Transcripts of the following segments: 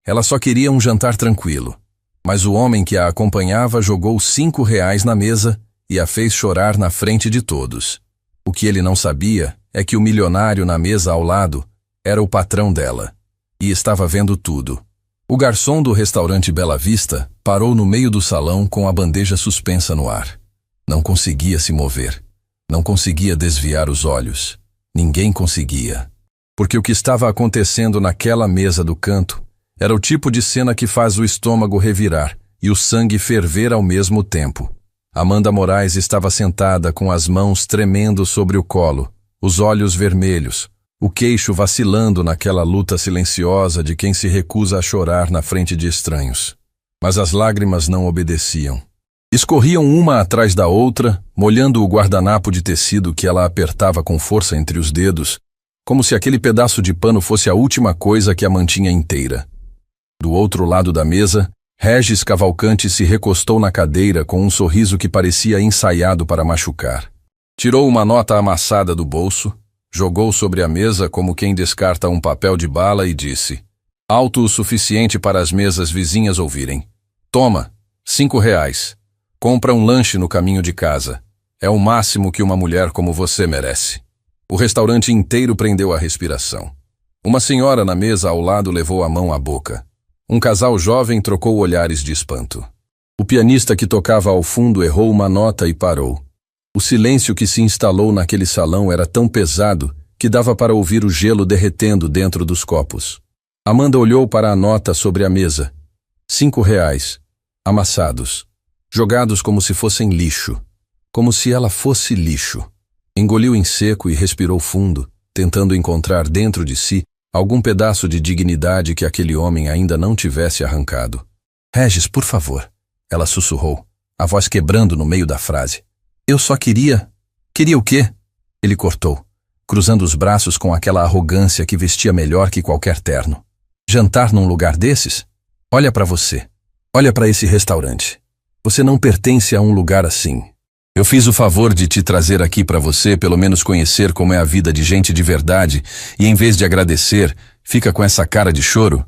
Ela só queria um jantar tranquilo. Mas o homem que a acompanhava jogou R$ 5 na mesa e a fez chorar na frente de todos. O que ele não sabia é que o milionário na mesa ao lado era o patrão dela. E estava vendo tudo. O garçom do restaurante Bela Vista parou no meio do salão com a bandeja suspensa no ar. Não conseguia se mover. Não conseguia desviar os olhos. Ninguém conseguia. Porque o que estava acontecendo naquela mesa do canto era o tipo de cena que faz o estômago revirar e o sangue ferver ao mesmo tempo. Amanda Moraes estava sentada com as mãos tremendo sobre o colo, os olhos vermelhos, o queixo vacilando naquela luta silenciosa de quem se recusa a chorar na frente de estranhos. Mas as lágrimas não obedeciam. Escorriam uma atrás da outra, molhando o guardanapo de tecido que ela apertava com força entre os dedos, como se aquele pedaço de pano fosse a última coisa que a mantinha inteira. Do outro lado da mesa, Regis Cavalcante se recostou na cadeira com um sorriso que parecia ensaiado para machucar. Tirou uma nota amassada do bolso, jogou sobre a mesa como quem descarta um papel de bala e disse: alto o suficiente para as mesas vizinhas ouvirem. Toma, R$ 5. Compra um lanche no caminho de casa. É o máximo que uma mulher como você merece. O restaurante inteiro prendeu a respiração. Uma senhora na mesa ao lado levou a mão à boca. Um casal jovem trocou olhares de espanto. O pianista que tocava ao fundo errou uma nota e parou. O silêncio que se instalou naquele salão era tão pesado que dava para ouvir o gelo derretendo dentro dos copos. Amanda olhou para a nota sobre a mesa. R$ 5, amassados, jogados como se fossem lixo. Como se ela fosse lixo. Engoliu em seco e respirou fundo, tentando encontrar dentro de si algum pedaço de dignidade que aquele homem ainda não tivesse arrancado. Regis, por favor, ela sussurrou, a voz quebrando no meio da frase. Eu só queria... Queria o quê? Ele cortou, cruzando os braços com aquela arrogância que vestia melhor que qualquer terno. Jantar num lugar desses? Olha para você. Olha para esse restaurante. Você não pertence a um lugar assim. Eu fiz o favor de te trazer aqui para você pelo menos conhecer como é a vida de gente de verdade e em vez de agradecer, fica com essa cara de choro?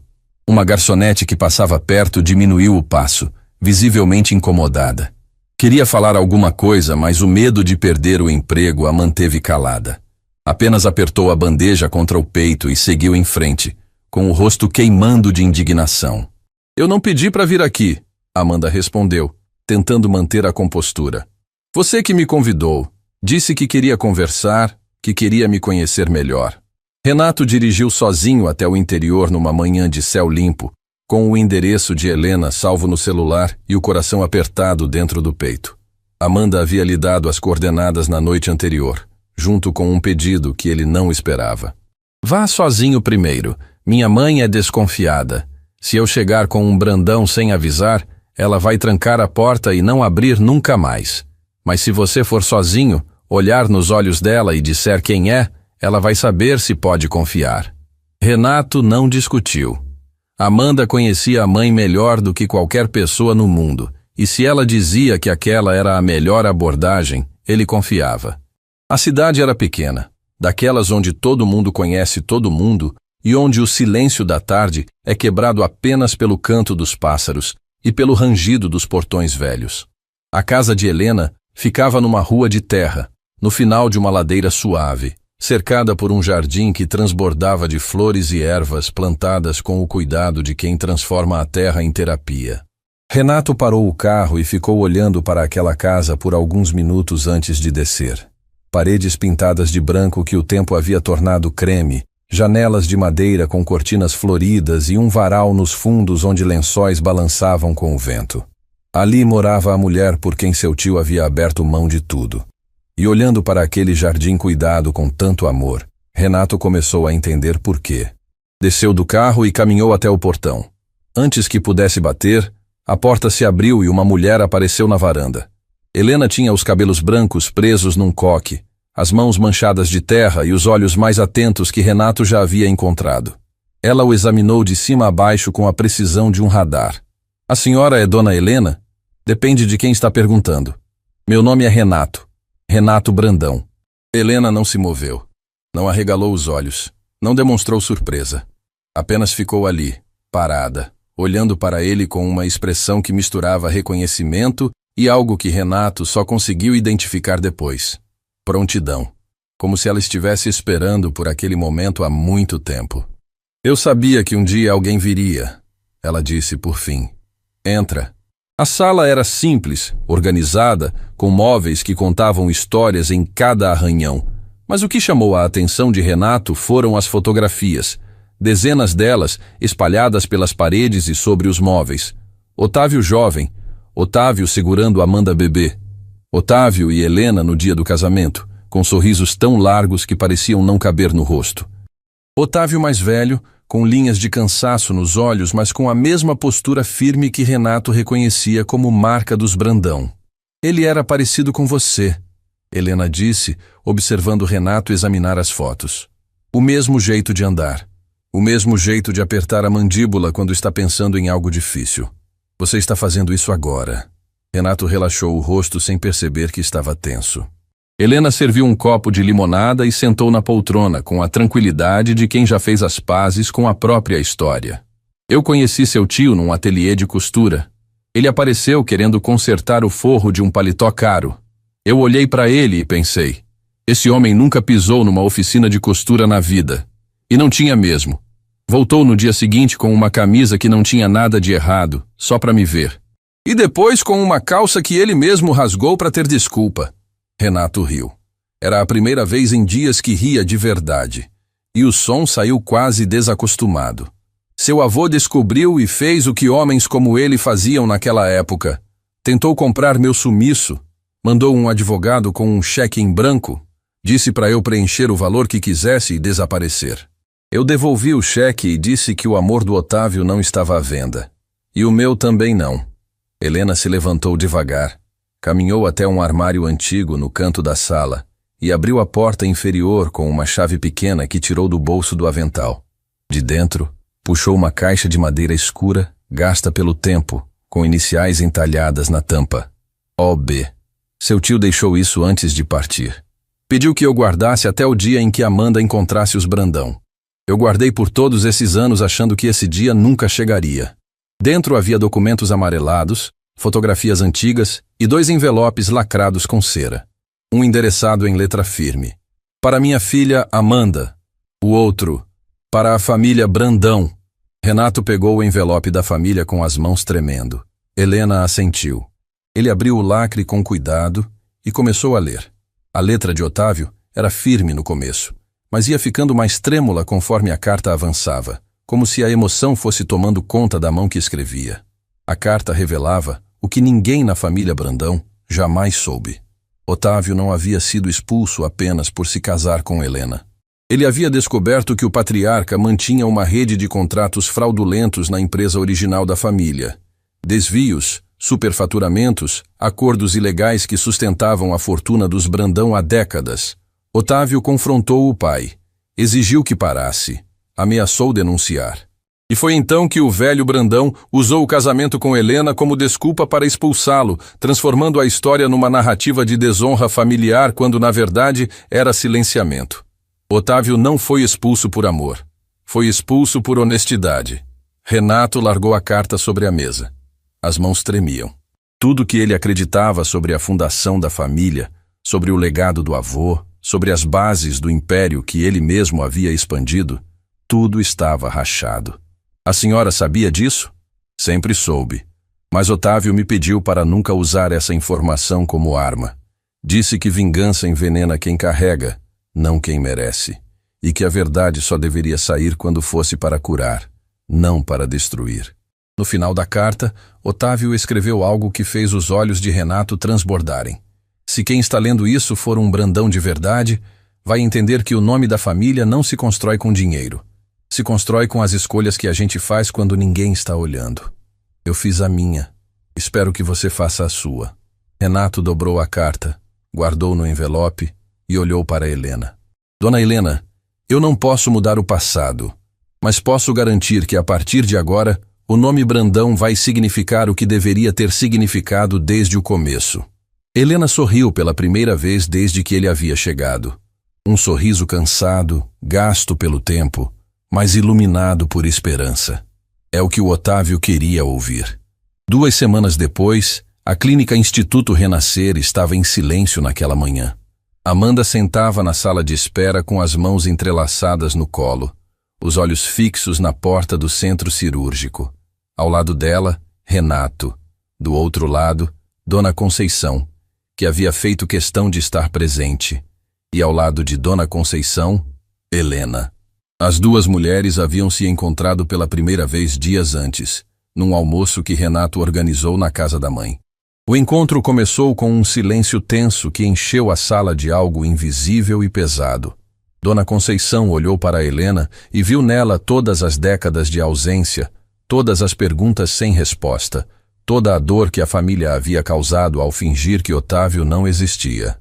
Uma garçonete que passava perto diminuiu o passo, visivelmente incomodada. Queria falar alguma coisa, mas o medo de perder o emprego a manteve calada. Apenas apertou a bandeja contra o peito e seguiu em frente, com o rosto queimando de indignação. Eu não pedi para vir aqui, Amanda respondeu, tentando manter a compostura. Você que me convidou, disse que queria conversar, que queria me conhecer melhor. Renato dirigiu sozinho até o interior numa manhã de céu limpo, com o endereço de Helena salvo no celular e o coração apertado dentro do peito. Amanda havia lhe dado as coordenadas na noite anterior, junto com um pedido que ele não esperava. Vá sozinho primeiro, minha mãe é desconfiada. Se eu chegar com um brandão sem avisar, ela vai trancar a porta e não abrir nunca mais. Mas se você for sozinho, olhar nos olhos dela e disser quem é, ela vai saber se pode confiar. Renato não discutiu. Amanda conhecia a mãe melhor do que qualquer pessoa no mundo, e se ela dizia que aquela era a melhor abordagem, ele confiava. A cidade era pequena, daquelas onde todo mundo conhece todo mundo e onde o silêncio da tarde é quebrado apenas pelo canto dos pássaros e pelo rangido dos portões velhos. A casa de Helena ficava numa rua de terra, no final de uma ladeira suave, cercada por um jardim que transbordava de flores e ervas plantadas com o cuidado de quem transforma a terra em terapia. Renato parou o carro e ficou olhando para aquela casa por alguns minutos antes de descer. Paredes pintadas de branco que o tempo havia tornado creme, janelas de madeira com cortinas floridas e um varal nos fundos onde lençóis balançavam com o vento. Ali morava a mulher por quem seu tio havia aberto mão de tudo. E olhando para aquele jardim cuidado com tanto amor, Renato começou a entender por quê. Desceu do carro e caminhou até o portão. Antes que pudesse bater, a porta se abriu e uma mulher apareceu na varanda. Helena tinha os cabelos brancos presos num coque, as mãos manchadas de terra e os olhos mais atentos que Renato já havia encontrado. Ela o examinou de cima a baixo com a precisão de um radar. A senhora é Dona Helena? Depende de quem está perguntando. Meu nome é Renato. Renato Brandão. Helena não se moveu. Não arregalou os olhos. Não demonstrou surpresa. Apenas ficou ali, parada, olhando para ele com uma expressão que misturava reconhecimento e algo que Renato só conseguiu identificar depois: prontidão, como se ela estivesse esperando por aquele momento há muito tempo. Eu sabia que um dia alguém viria, ela disse por fim. Entra. A sala era simples, organizada, com móveis que contavam histórias em cada arranhão. Mas o que chamou a atenção de Renato foram as fotografias, dezenas delas espalhadas pelas paredes e sobre os móveis. Otávio jovem, Otávio segurando Amanda bebê, Otávio e Helena no dia do casamento, com sorrisos tão largos que pareciam não caber no rosto. Otávio mais velho, com linhas de cansaço nos olhos, mas com a mesma postura firme que Renato reconhecia como marca dos Brandão. Ele era parecido com você, Helena disse, observando Renato examinar as fotos. O mesmo jeito de andar. O mesmo jeito de apertar a mandíbula quando está pensando em algo difícil. Você está fazendo isso agora. Renato relaxou o rosto sem perceber que estava tenso. Helena serviu um copo de limonada e sentou na poltrona com a tranquilidade de quem já fez as pazes com a própria história. Eu conheci seu tio num ateliê de costura. Ele apareceu querendo consertar o forro de um paletó caro. Eu olhei para ele e pensei, esse homem nunca pisou numa oficina de costura na vida. E não tinha mesmo. Voltou no dia seguinte com uma camisa que não tinha nada de errado, só para me ver. E depois com uma calça que ele mesmo rasgou para ter desculpa. Renato riu. Era a primeira vez em dias que ria de verdade. E o som saiu quase desacostumado. Seu avô descobriu e fez o que homens como ele faziam naquela época. Tentou comprar meu sumiço. Mandou um advogado com um cheque em branco. Disse para eu preencher o valor que quisesse e desaparecer. Eu devolvi o cheque e disse que o amor do Otávio não estava à venda. E o meu também não. Helena se levantou devagar. Caminhou até um armário antigo no canto da sala e abriu a porta inferior com uma chave pequena que tirou do bolso do avental. De dentro, puxou uma caixa de madeira escura, gasta pelo tempo, com iniciais entalhadas na tampa. OB. Seu tio deixou isso antes de partir. Pediu que eu guardasse até o dia em que Amanda encontrasse os Brandão. Eu guardei por todos esses anos achando que esse dia nunca chegaria. Dentro havia documentos amarelados, fotografias antigas e 2 envelopes lacrados com cera. Um endereçado em letra firme. Para minha filha Amanda. O outro, para a família Brandão. Renato pegou o envelope da família com as mãos tremendo. Helena assentiu. Ele abriu o lacre com cuidado e começou a ler. A letra de Otávio era firme no começo, mas ia ficando mais trêmula conforme a carta avançava, como se a emoção fosse tomando conta da mão que escrevia. A carta revelava o que ninguém na família Brandão jamais soube. Otávio não havia sido expulso apenas por se casar com Helena. Ele havia descoberto que o patriarca mantinha uma rede de contratos fraudulentos na empresa original da família. Desvios, superfaturamentos, acordos ilegais que sustentavam a fortuna dos Brandão há décadas. Otávio confrontou o pai. Exigiu que parasse. Ameaçou denunciar. E foi então que o velho Brandão usou o casamento com Helena como desculpa para expulsá-lo, transformando a história numa narrativa de desonra familiar quando, na verdade, era silenciamento. Otávio não foi expulso por amor. Foi expulso por honestidade. Renato largou a carta sobre a mesa. As mãos tremiam. Tudo que ele acreditava sobre a fundação da família, sobre o legado do avô, sobre as bases do império que ele mesmo havia expandido, tudo estava rachado. A senhora sabia disso? Sempre soube. Mas Otávio me pediu para nunca usar essa informação como arma. Disse que vingança envenena quem carrega, não quem merece. E que a verdade só deveria sair quando fosse para curar, não para destruir. No final da carta, Otávio escreveu algo que fez os olhos de Renato transbordarem. Se quem está lendo isso for um Brandão de verdade, vai entender que o nome da família não se constrói com dinheiro. Se constrói com as escolhas que a gente faz quando ninguém está olhando. Eu fiz a minha. Espero que você faça a sua. Renato dobrou a carta, guardou no envelope e olhou para Helena. Dona Helena, eu não posso mudar o passado, mas posso garantir que a partir de agora, o nome Brandão vai significar o que deveria ter significado desde o começo. Helena sorriu pela primeira vez desde que ele havia chegado. Um sorriso cansado, gasto pelo tempo, mas iluminado por esperança. É o que o Otávio queria ouvir. 2 semanas depois, a clínica Instituto Renascer estava em silêncio naquela manhã. Amanda sentava na sala de espera com as mãos entrelaçadas no colo, os olhos fixos na porta do centro cirúrgico. Ao lado dela, Renato. Do outro lado, Dona Conceição, que havia feito questão de estar presente. E ao lado de Dona Conceição, Helena. As 2 mulheres haviam se encontrado pela primeira vez dias antes, num almoço que Renato organizou na casa da mãe. O encontro começou com um silêncio tenso que encheu a sala de algo invisível e pesado. Dona Conceição olhou para Helena e viu nela todas as décadas de ausência, todas as perguntas sem resposta, toda a dor que a família havia causado ao fingir que Otávio não existia.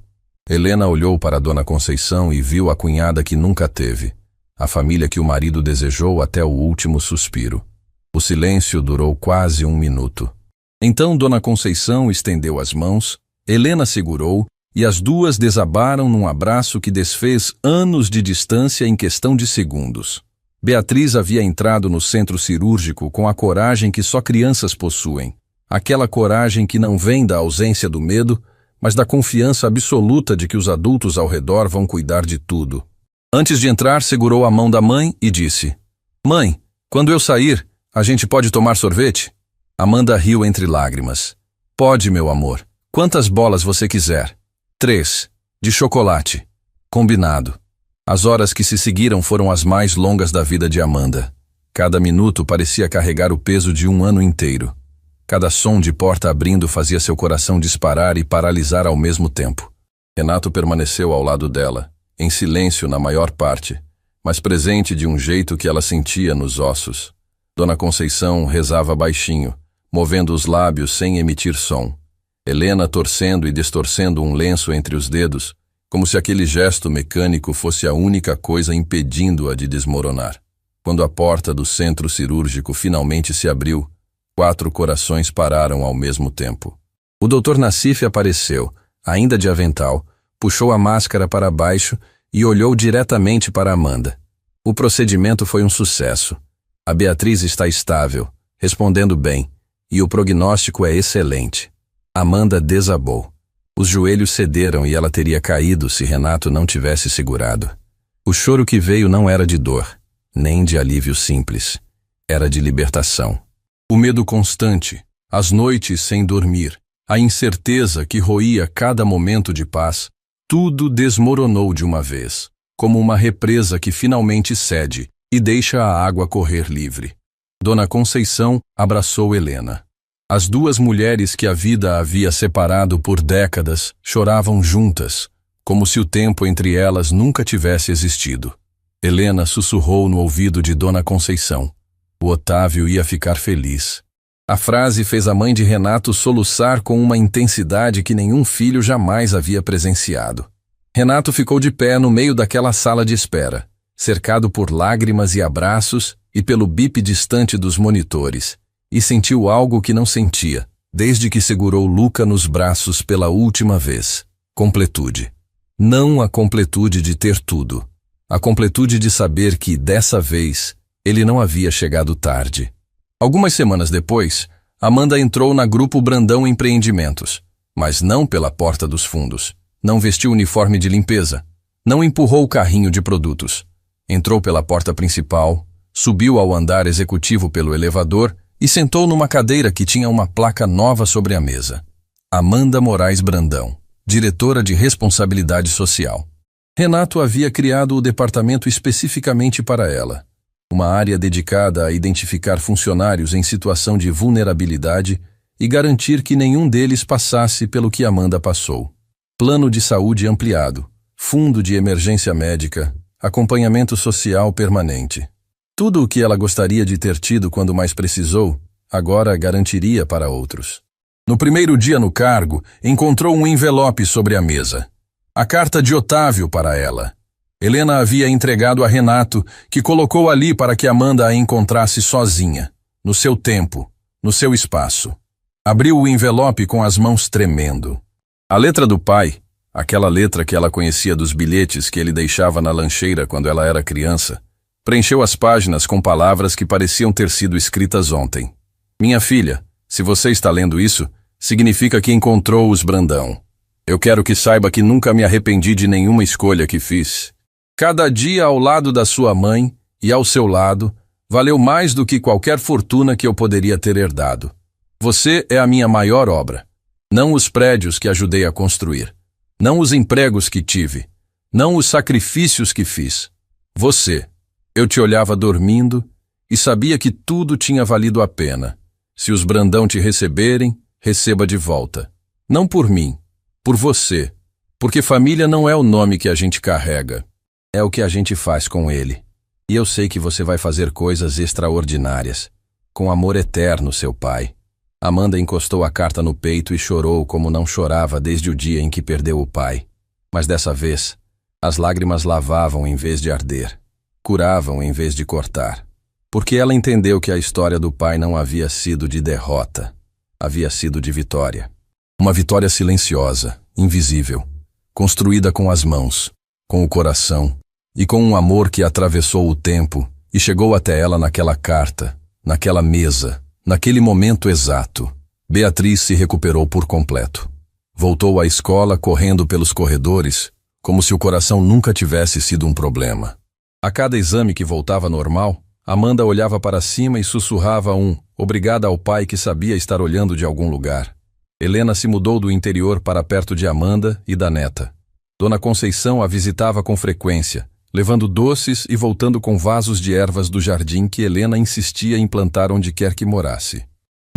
Helena olhou para Dona Conceição e viu a cunhada que nunca teve, a família que o marido desejou até o último suspiro. O silêncio durou quase 1 minuto. Então Dona Conceição estendeu as mãos, Helena segurou e as 2 desabaram num abraço que desfez anos de distância em questão de segundos. Beatriz havia entrado no centro cirúrgico com a coragem que só crianças possuem. Aquela coragem que não vem da ausência do medo, mas da confiança absoluta de que os adultos ao redor vão cuidar de tudo. Antes de entrar, segurou a mão da mãe e disse: "Mãe, quando eu sair, a gente pode tomar sorvete?" Amanda riu entre lágrimas. "Pode, meu amor. Quantas bolas você quiser?" 3, de chocolate. Combinado. As horas que se seguiram foram as mais longas da vida de Amanda. Cada minuto parecia carregar o peso de 1 ano inteiro. Cada som de porta abrindo fazia seu coração disparar e paralisar ao mesmo tempo. Renato permaneceu ao lado dela, em silêncio na maior parte, mas presente de um jeito que ela sentia nos ossos. Dona Conceição rezava baixinho, movendo os lábios sem emitir som. Helena torcendo e distorcendo um lenço entre os dedos, como se aquele gesto mecânico fosse a única coisa impedindo-a de desmoronar. Quando a porta do centro cirúrgico finalmente se abriu, 4 corações pararam ao mesmo tempo. O Dr. Nassif apareceu, ainda de avental, puxou a máscara para baixo e olhou diretamente para Amanda. O procedimento foi um sucesso. A Beatriz está estável, respondendo bem, e o prognóstico é excelente. Amanda desabou. Os joelhos cederam e ela teria caído se Renato não tivesse segurado. O choro que veio não era de dor, nem de alívio simples. Era de libertação. O medo constante, as noites sem dormir, a incerteza que roía cada momento de paz, tudo desmoronou de uma vez, como uma represa que finalmente cede e deixa a água correr livre. Dona Conceição abraçou Helena. As 2 mulheres que a vida havia separado por décadas choravam juntas, como se o tempo entre elas nunca tivesse existido. Helena sussurrou no ouvido de Dona Conceição: "O Otávio ia ficar feliz." A frase fez a mãe de Renato soluçar com uma intensidade que nenhum filho jamais havia presenciado. Renato ficou de pé no meio daquela sala de espera, cercado por lágrimas e abraços e pelo bip distante dos monitores, e sentiu algo que não sentia, desde que segurou Luca nos braços pela última vez: completude. Não a completude de ter tudo, a completude de saber que, dessa vez, ele não havia chegado tarde. Algumas semanas depois, Amanda entrou na Grupo Brandão Empreendimentos, mas não pela porta dos fundos. Não vestiu uniforme de limpeza, não empurrou o carrinho de produtos. Entrou pela porta principal, subiu ao andar executivo pelo elevador e sentou numa cadeira que tinha uma placa nova sobre a mesa. Amanda Moraes Brandão, diretora de responsabilidade social. Renato havia criado o departamento especificamente para ela, uma área dedicada a identificar funcionários em situação de vulnerabilidade e garantir que nenhum deles passasse pelo que Amanda passou. Plano de saúde ampliado, fundo de emergência médica, acompanhamento social permanente. Tudo o que ela gostaria de ter tido quando mais precisou, agora garantiria para outros. No primeiro dia no cargo, encontrou um envelope sobre a mesa. A carta de Otávio para ela. Helena havia entregado a Renato, que colocou ali para que Amanda a encontrasse sozinha, no seu tempo, no seu espaço. Abriu o envelope com as mãos tremendo. A letra do pai, aquela letra que ela conhecia dos bilhetes que ele deixava na lancheira quando ela era criança, Preencheu as páginas com palavras que pareciam ter sido escritas ontem. Minha filha, se você está lendo isso, significa que encontrou os Brandão. Eu quero que saiba que nunca me arrependi de nenhuma escolha que fiz. Cada dia ao lado da sua mãe e ao seu lado valeu mais do que qualquer fortuna que eu poderia ter herdado. Você é a minha maior obra. Não os prédios que ajudei a construir. Não os empregos que tive. Não os sacrifícios que fiz. Você. Eu te olhava dormindo e sabia que tudo tinha valido a pena. Se os Brandão te receberem, receba de volta. Não por mim, por você. Porque família não é o nome que a gente carrega. É o que a gente faz com ele. E eu sei que você vai fazer coisas extraordinárias. Com amor eterno, seu pai. Amanda encostou a carta no peito e chorou como não chorava desde o dia em que perdeu o pai. Mas dessa vez, as lágrimas lavavam em vez de arder. Curavam em vez de cortar. Porque ela entendeu que a história do pai não havia sido de derrota. Havia sido de vitória. Uma vitória silenciosa, invisível. Construída com as mãos, com o coração e com um amor que atravessou o tempo e chegou até ela naquela carta, naquela mesa, naquele momento exato. Beatriz se recuperou por completo. Voltou à escola correndo pelos corredores, como se o coração nunca tivesse sido um problema. A cada exame que voltava normal, Amanda olhava para cima e sussurrava obrigada ao pai que sabia estar olhando de algum lugar. Helena se mudou do interior para perto de Amanda e da neta. Dona Conceição a visitava com frequência, levando doces e voltando com vasos de ervas do jardim que Helena insistia em plantar onde quer que morasse.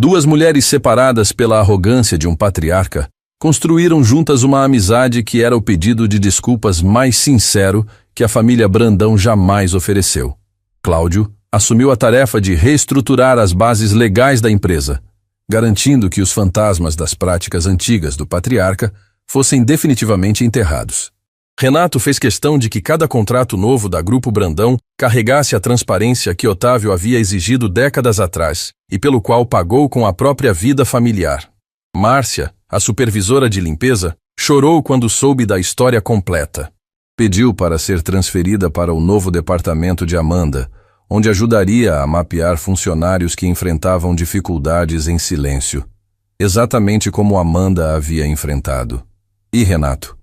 Duas mulheres separadas pela arrogância de um patriarca construíram juntas uma amizade que era o pedido de desculpas mais sincero que a família Brandão jamais ofereceu. Cláudio assumiu a tarefa de reestruturar as bases legais da empresa, garantindo que os fantasmas das práticas antigas do patriarca fossem definitivamente enterrados. Renato fez questão de que cada contrato novo da Grupo Brandão carregasse a transparência que Otávio havia exigido décadas atrás e pelo qual pagou com a própria vida familiar. Márcia, a supervisora de limpeza, chorou quando soube da história completa. Pediu para ser transferida para o novo departamento de Amanda, onde ajudaria a mapear funcionários que enfrentavam dificuldades em silêncio, exatamente como Amanda havia enfrentado. E Renato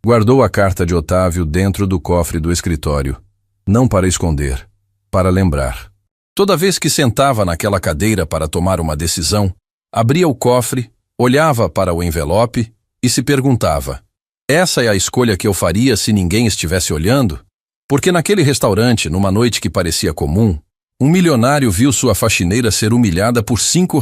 guardou a carta de Otávio dentro do cofre do escritório, não para esconder, para lembrar. Toda vez que sentava naquela cadeira para tomar uma decisão, abria o cofre, olhava para o envelope e se perguntava: essa é a escolha que eu faria se ninguém estivesse olhando? Porque naquele restaurante, numa noite que parecia comum, um milionário viu sua faxineira ser humilhada por R$ 5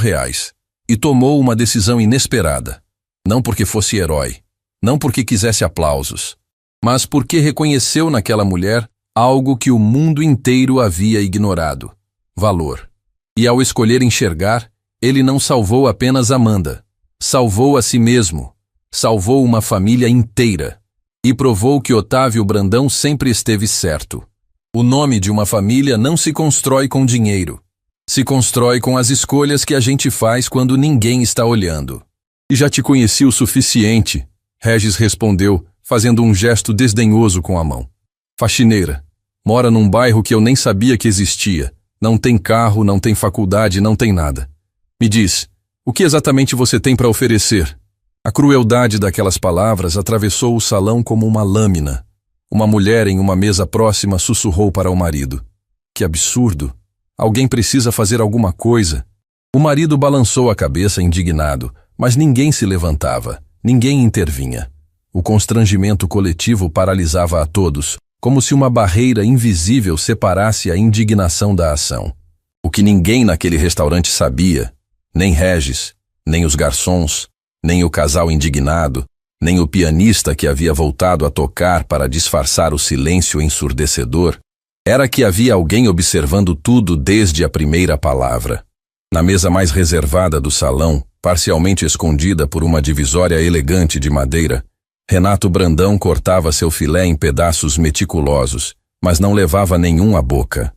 e tomou uma decisão inesperada. Não porque fosse herói, não porque quisesse aplausos, mas porque reconheceu naquela mulher algo que o mundo inteiro havia ignorado: valor. E ao escolher enxergar, ele não salvou apenas Amanda, salvou a si mesmo, salvou uma família inteira. E provou que Otávio Brandão sempre esteve certo. O nome de uma família não se constrói com dinheiro. Se constrói com as escolhas que a gente faz quando ninguém está olhando. E já te conheci o suficiente, Regis respondeu, fazendo um gesto desdenhoso com a mão. Faxineira. Mora num bairro que eu nem sabia que existia. Não tem carro, não tem faculdade, não tem nada. Me diz, o que exatamente você tem para oferecer? A crueldade daquelas palavras atravessou o salão como uma lâmina. Uma mulher em uma mesa próxima sussurrou para o marido: que absurdo! Alguém precisa fazer alguma coisa. O marido balançou a cabeça indignado, mas ninguém se levantava, ninguém intervinha. O constrangimento coletivo paralisava a todos, como se uma barreira invisível separasse a indignação da ação. O que ninguém naquele restaurante sabia, nem Regis, nem os garçons, nem o casal indignado, nem o pianista que havia voltado a tocar para disfarçar o silêncio ensurdecedor, era que havia alguém observando tudo desde a primeira palavra. Na mesa mais reservada do salão, parcialmente escondida por uma divisória elegante de madeira, Renato Brandão cortava seu filé em pedaços meticulosos, mas não levava nenhum à boca.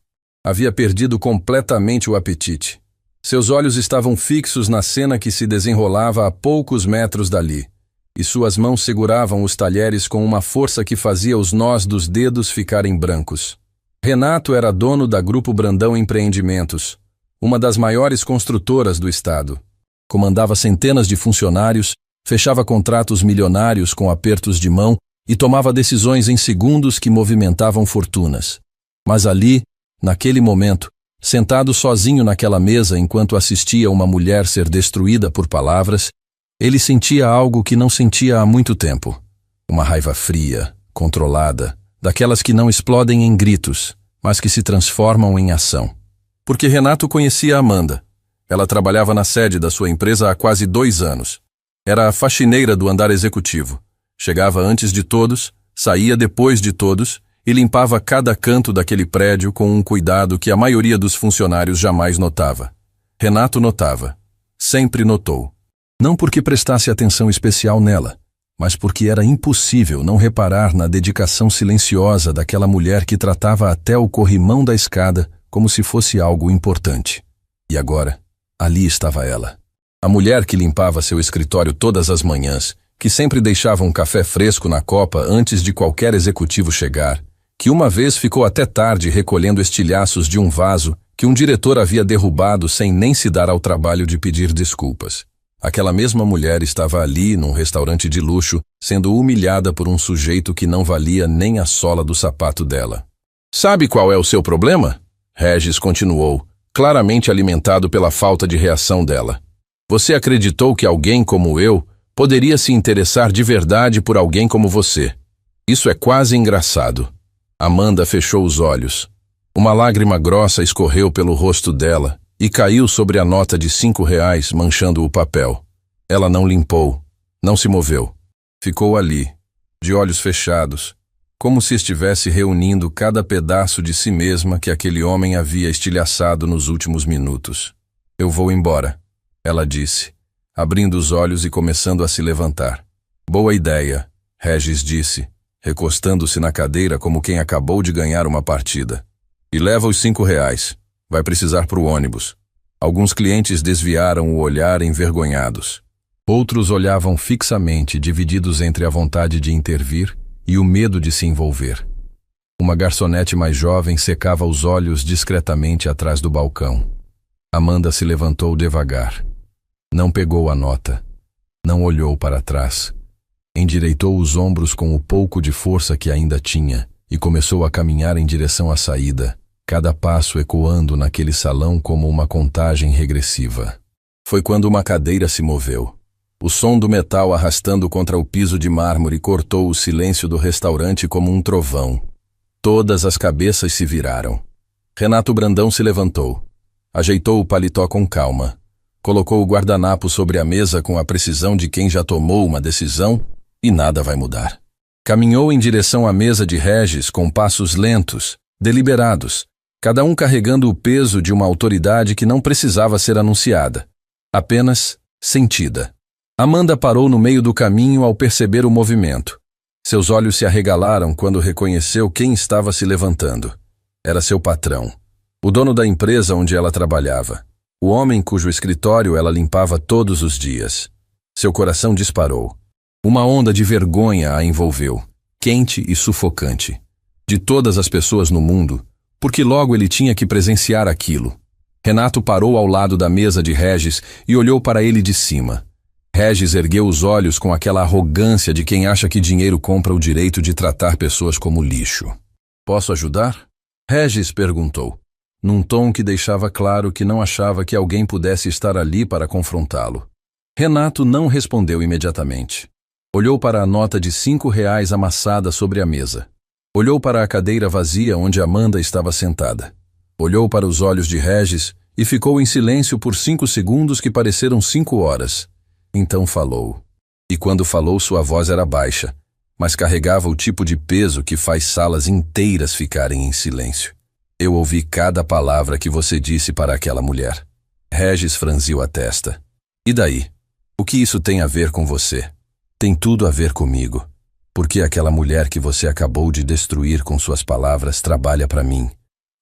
Havia perdido completamente o apetite. Seus olhos estavam fixos na cena que se desenrolava a poucos metros dali, e suas mãos seguravam os talheres com uma força que fazia os nós dos dedos ficarem brancos. Renato era dono da Grupo Brandão Empreendimentos, uma das maiores construtoras do estado. Comandava centenas de funcionários, fechava contratos milionários com apertos de mão e tomava decisões em segundos que movimentavam fortunas. Mas ali, naquele momento, sentado sozinho naquela mesa enquanto assistia uma mulher ser destruída por palavras, ele sentia algo que não sentia há muito tempo. Uma raiva fria, controlada, daquelas que não explodem em gritos, mas que se transformam em ação. Porque Renato conhecia Amanda. Ela trabalhava na sede da sua empresa há quase 2 anos. Era a faxineira do andar executivo. Chegava antes de todos, saía depois de todos e limpava cada canto daquele prédio com um cuidado que a maioria dos funcionários jamais notava. Renato notava. Sempre notou. Não porque prestasse atenção especial nela, mas porque era impossível não reparar na dedicação silenciosa daquela mulher que tratava até o corrimão da escada como se fosse algo importante. E agora, ali estava ela. A mulher que limpava seu escritório todas as manhãs, que sempre deixava um café fresco na copa antes de qualquer executivo chegar, que uma vez ficou até tarde recolhendo estilhaços de um vaso que um diretor havia derrubado sem nem se dar ao trabalho de pedir desculpas. Aquela mesma mulher estava ali, num restaurante de luxo, sendo humilhada por um sujeito que não valia nem a sola do sapato dela. "Sabe qual é o seu problema?" Regis continuou, claramente alimentado pela falta de reação dela. "Você acreditou que alguém como eu poderia se interessar de verdade por alguém como você. Isso é quase engraçado." Amanda fechou os olhos. Uma lágrima grossa escorreu pelo rosto dela e caiu sobre a nota de R$5, manchando o papel. Ela não limpou, não se moveu. Ficou ali, de olhos fechados, como se estivesse reunindo cada pedaço de si mesma que aquele homem havia estilhaçado nos últimos minutos. "Eu vou embora", ela disse, abrindo os olhos e começando a se levantar. "Boa ideia", Regis disse, recostando-se na cadeira como quem acabou de ganhar uma partida. "E leva os R$5. Vai precisar para o ônibus." Alguns clientes desviaram o olhar envergonhados. Outros olhavam fixamente, divididos entre a vontade de intervir e o medo de se envolver. Uma garçonete mais jovem secava os olhos discretamente atrás do balcão. Amanda se levantou devagar. Não pegou a nota. Não olhou para trás. Endireitou os ombros com o pouco de força que ainda tinha e começou a caminhar em direção à saída, cada passo ecoando naquele salão como uma contagem regressiva. Foi quando uma cadeira se moveu. O som do metal arrastando contra o piso de mármore cortou o silêncio do restaurante como um trovão. Todas as cabeças se viraram. Renato Brandão se levantou. Ajeitou o paletó com calma. Colocou o guardanapo sobre a mesa com a precisão de quem já tomou uma decisão e nada vai mudar. Caminhou em direção à mesa de Regis com passos lentos, deliberados, cada um carregando o peso de uma autoridade que não precisava ser anunciada, apenas sentida. Amanda parou no meio do caminho ao perceber o movimento. Seus olhos se arregalaram quando reconheceu quem estava se levantando. Era seu patrão, o dono da empresa onde ela trabalhava, o homem cujo escritório ela limpava todos os dias. Seu coração disparou. Uma onda de vergonha a envolveu, quente e sufocante. De todas as pessoas no mundo, porque logo ele tinha que presenciar aquilo. Renato parou ao lado da mesa de Regis e olhou para ele de cima. Regis ergueu os olhos com aquela arrogância de quem acha que dinheiro compra o direito de tratar pessoas como lixo. "Posso ajudar?" Regis perguntou, num tom que deixava claro que não achava que alguém pudesse estar ali para confrontá-lo. Renato não respondeu imediatamente. Olhou para a nota de R$5 amassada sobre a mesa. Olhou para a cadeira vazia onde Amanda estava sentada. Olhou para os olhos de Regis e ficou em silêncio por 5 segundos que pareceram 5 horas. Então falou. E quando falou, sua voz era baixa, mas carregava o tipo de peso que faz salas inteiras ficarem em silêncio. "Eu ouvi cada palavra que você disse para aquela mulher." Regis franziu a testa. "E daí? O que isso tem a ver com você?" "Tem tudo a ver comigo. Porque aquela mulher que você acabou de destruir com suas palavras trabalha para mim.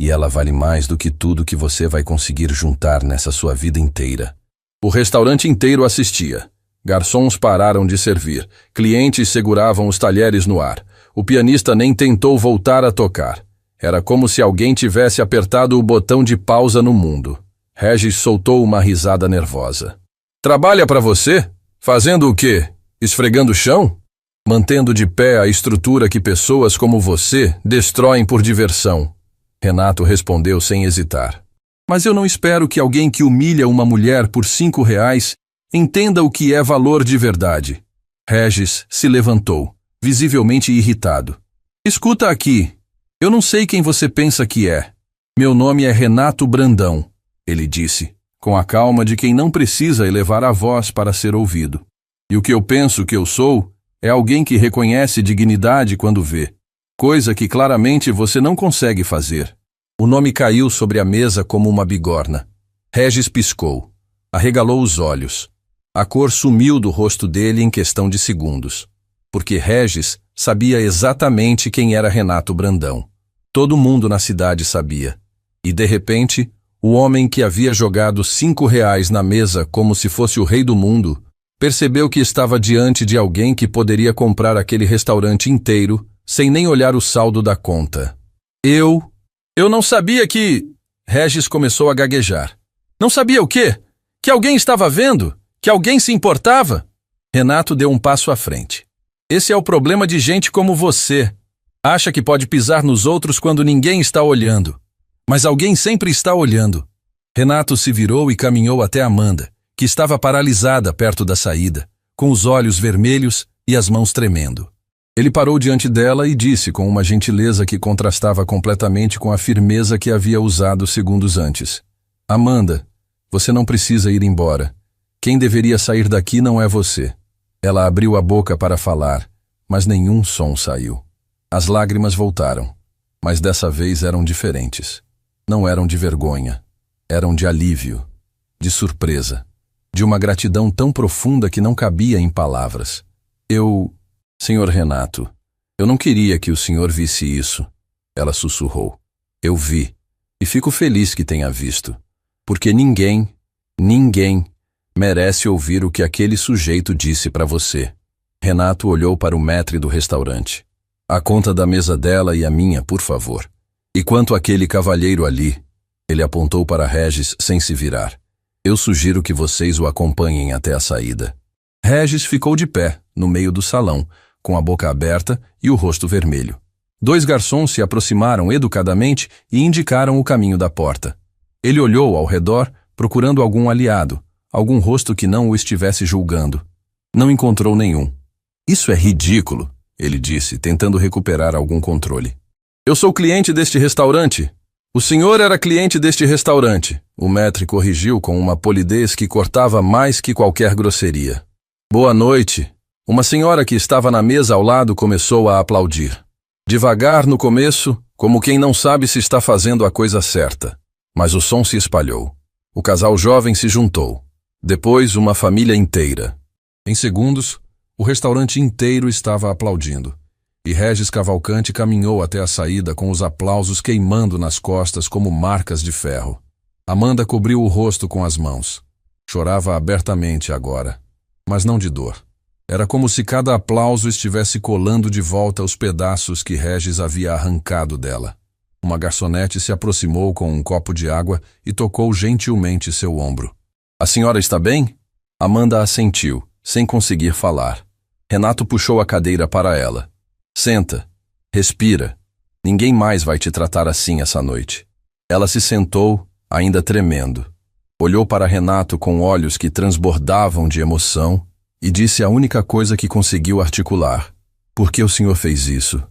E ela vale mais do que tudo que você vai conseguir juntar nessa sua vida inteira." O restaurante inteiro assistia. Garçons pararam de servir. Clientes seguravam os talheres no ar. O pianista nem tentou voltar a tocar. Era como se alguém tivesse apertado o botão de pausa no mundo. Regis soltou uma risada nervosa. Trabalha para você? Fazendo o quê? Esfregando o chão? Mantendo de pé a estrutura que pessoas como você destroem por diversão. Renato respondeu sem hesitar. Mas eu não espero que alguém que humilha uma mulher por R$ 5 entenda o que é valor de verdade. Regis se levantou, visivelmente irritado. Escuta aqui. Eu não sei quem você pensa que é. Meu nome é Renato Brandão, ele disse, com a calma de quem não precisa elevar a voz para ser ouvido. E o que eu penso que eu sou é alguém que reconhece dignidade quando vê, coisa que claramente você não consegue fazer. O nome caiu sobre a mesa como uma bigorna. Regis piscou, arregalou os olhos. A cor sumiu do rosto dele em questão de segundos, porque Regis sabia exatamente quem era Renato Brandão. Todo mundo na cidade sabia. E, de repente, o homem que havia jogado R$ 5 na mesa como se fosse o rei do mundo, percebeu que estava diante de alguém que poderia comprar aquele restaurante inteiro sem nem olhar o saldo da conta. Eu não sabia que... Regis começou a gaguejar. Não sabia o quê? Que alguém estava vendo? Que alguém se importava? Renato deu um passo à frente. Esse é o problema de gente como você. Acha que pode pisar nos outros quando ninguém está olhando. Mas alguém sempre está olhando. Renato se virou e caminhou até Amanda, que estava paralisada perto da saída, com os olhos vermelhos e as mãos tremendo. Ele parou diante dela e disse com uma gentileza que contrastava completamente com a firmeza que havia usado segundos antes. Amanda, você não precisa ir embora. Quem deveria sair daqui não é você. Ela abriu a boca para falar, mas nenhum som saiu. As lágrimas voltaram, mas dessa vez eram diferentes. Não eram de vergonha, eram de alívio, de surpresa, de uma gratidão tão profunda que não cabia em palavras. Senhor Renato, eu não queria que o senhor visse isso, ela sussurrou. Eu vi, e fico feliz que tenha visto, porque ninguém merece ouvir o que aquele sujeito disse para você. Renato olhou para o maître do restaurante. A conta da mesa dela e a minha, por favor. E quanto àquele cavalheiro ali, ele apontou para Regis sem se virar. Eu sugiro que vocês o acompanhem até a saída. Regis ficou de pé, no meio do salão, com a boca aberta e o rosto vermelho. 2 garçons se aproximaram educadamente e indicaram o caminho da porta. Ele olhou ao redor, procurando algum aliado, algum rosto que não o estivesse julgando. Não encontrou nenhum. Isso é ridículo, ele disse, tentando recuperar algum controle. Eu sou cliente deste restaurante. O senhor era cliente deste restaurante, o maître corrigiu com uma polidez que cortava mais que qualquer grosseria. Boa noite. Uma senhora que estava na mesa ao lado começou a aplaudir. Devagar no começo, como quem não sabe se está fazendo a coisa certa. Mas o som se espalhou. O casal jovem se juntou. Depois, uma família inteira. Em segundos, o restaurante inteiro estava aplaudindo. E Regis Cavalcante caminhou até a saída com os aplausos queimando nas costas como marcas de ferro. Amanda cobriu o rosto com as mãos. Chorava abertamente agora, mas não de dor. Era como se cada aplauso estivesse colando de volta os pedaços que Regis havia arrancado dela. Uma garçonete se aproximou com um copo de água e tocou gentilmente seu ombro. A senhora está bem? Amanda assentiu, sem conseguir falar. Renato puxou a cadeira para ela. Senta. Respira. Ninguém mais vai te tratar assim essa noite. Ela se sentou, ainda tremendo. Olhou para Renato com olhos que transbordavam de emoção e disse a única coisa que conseguiu articular. Por que o senhor fez isso?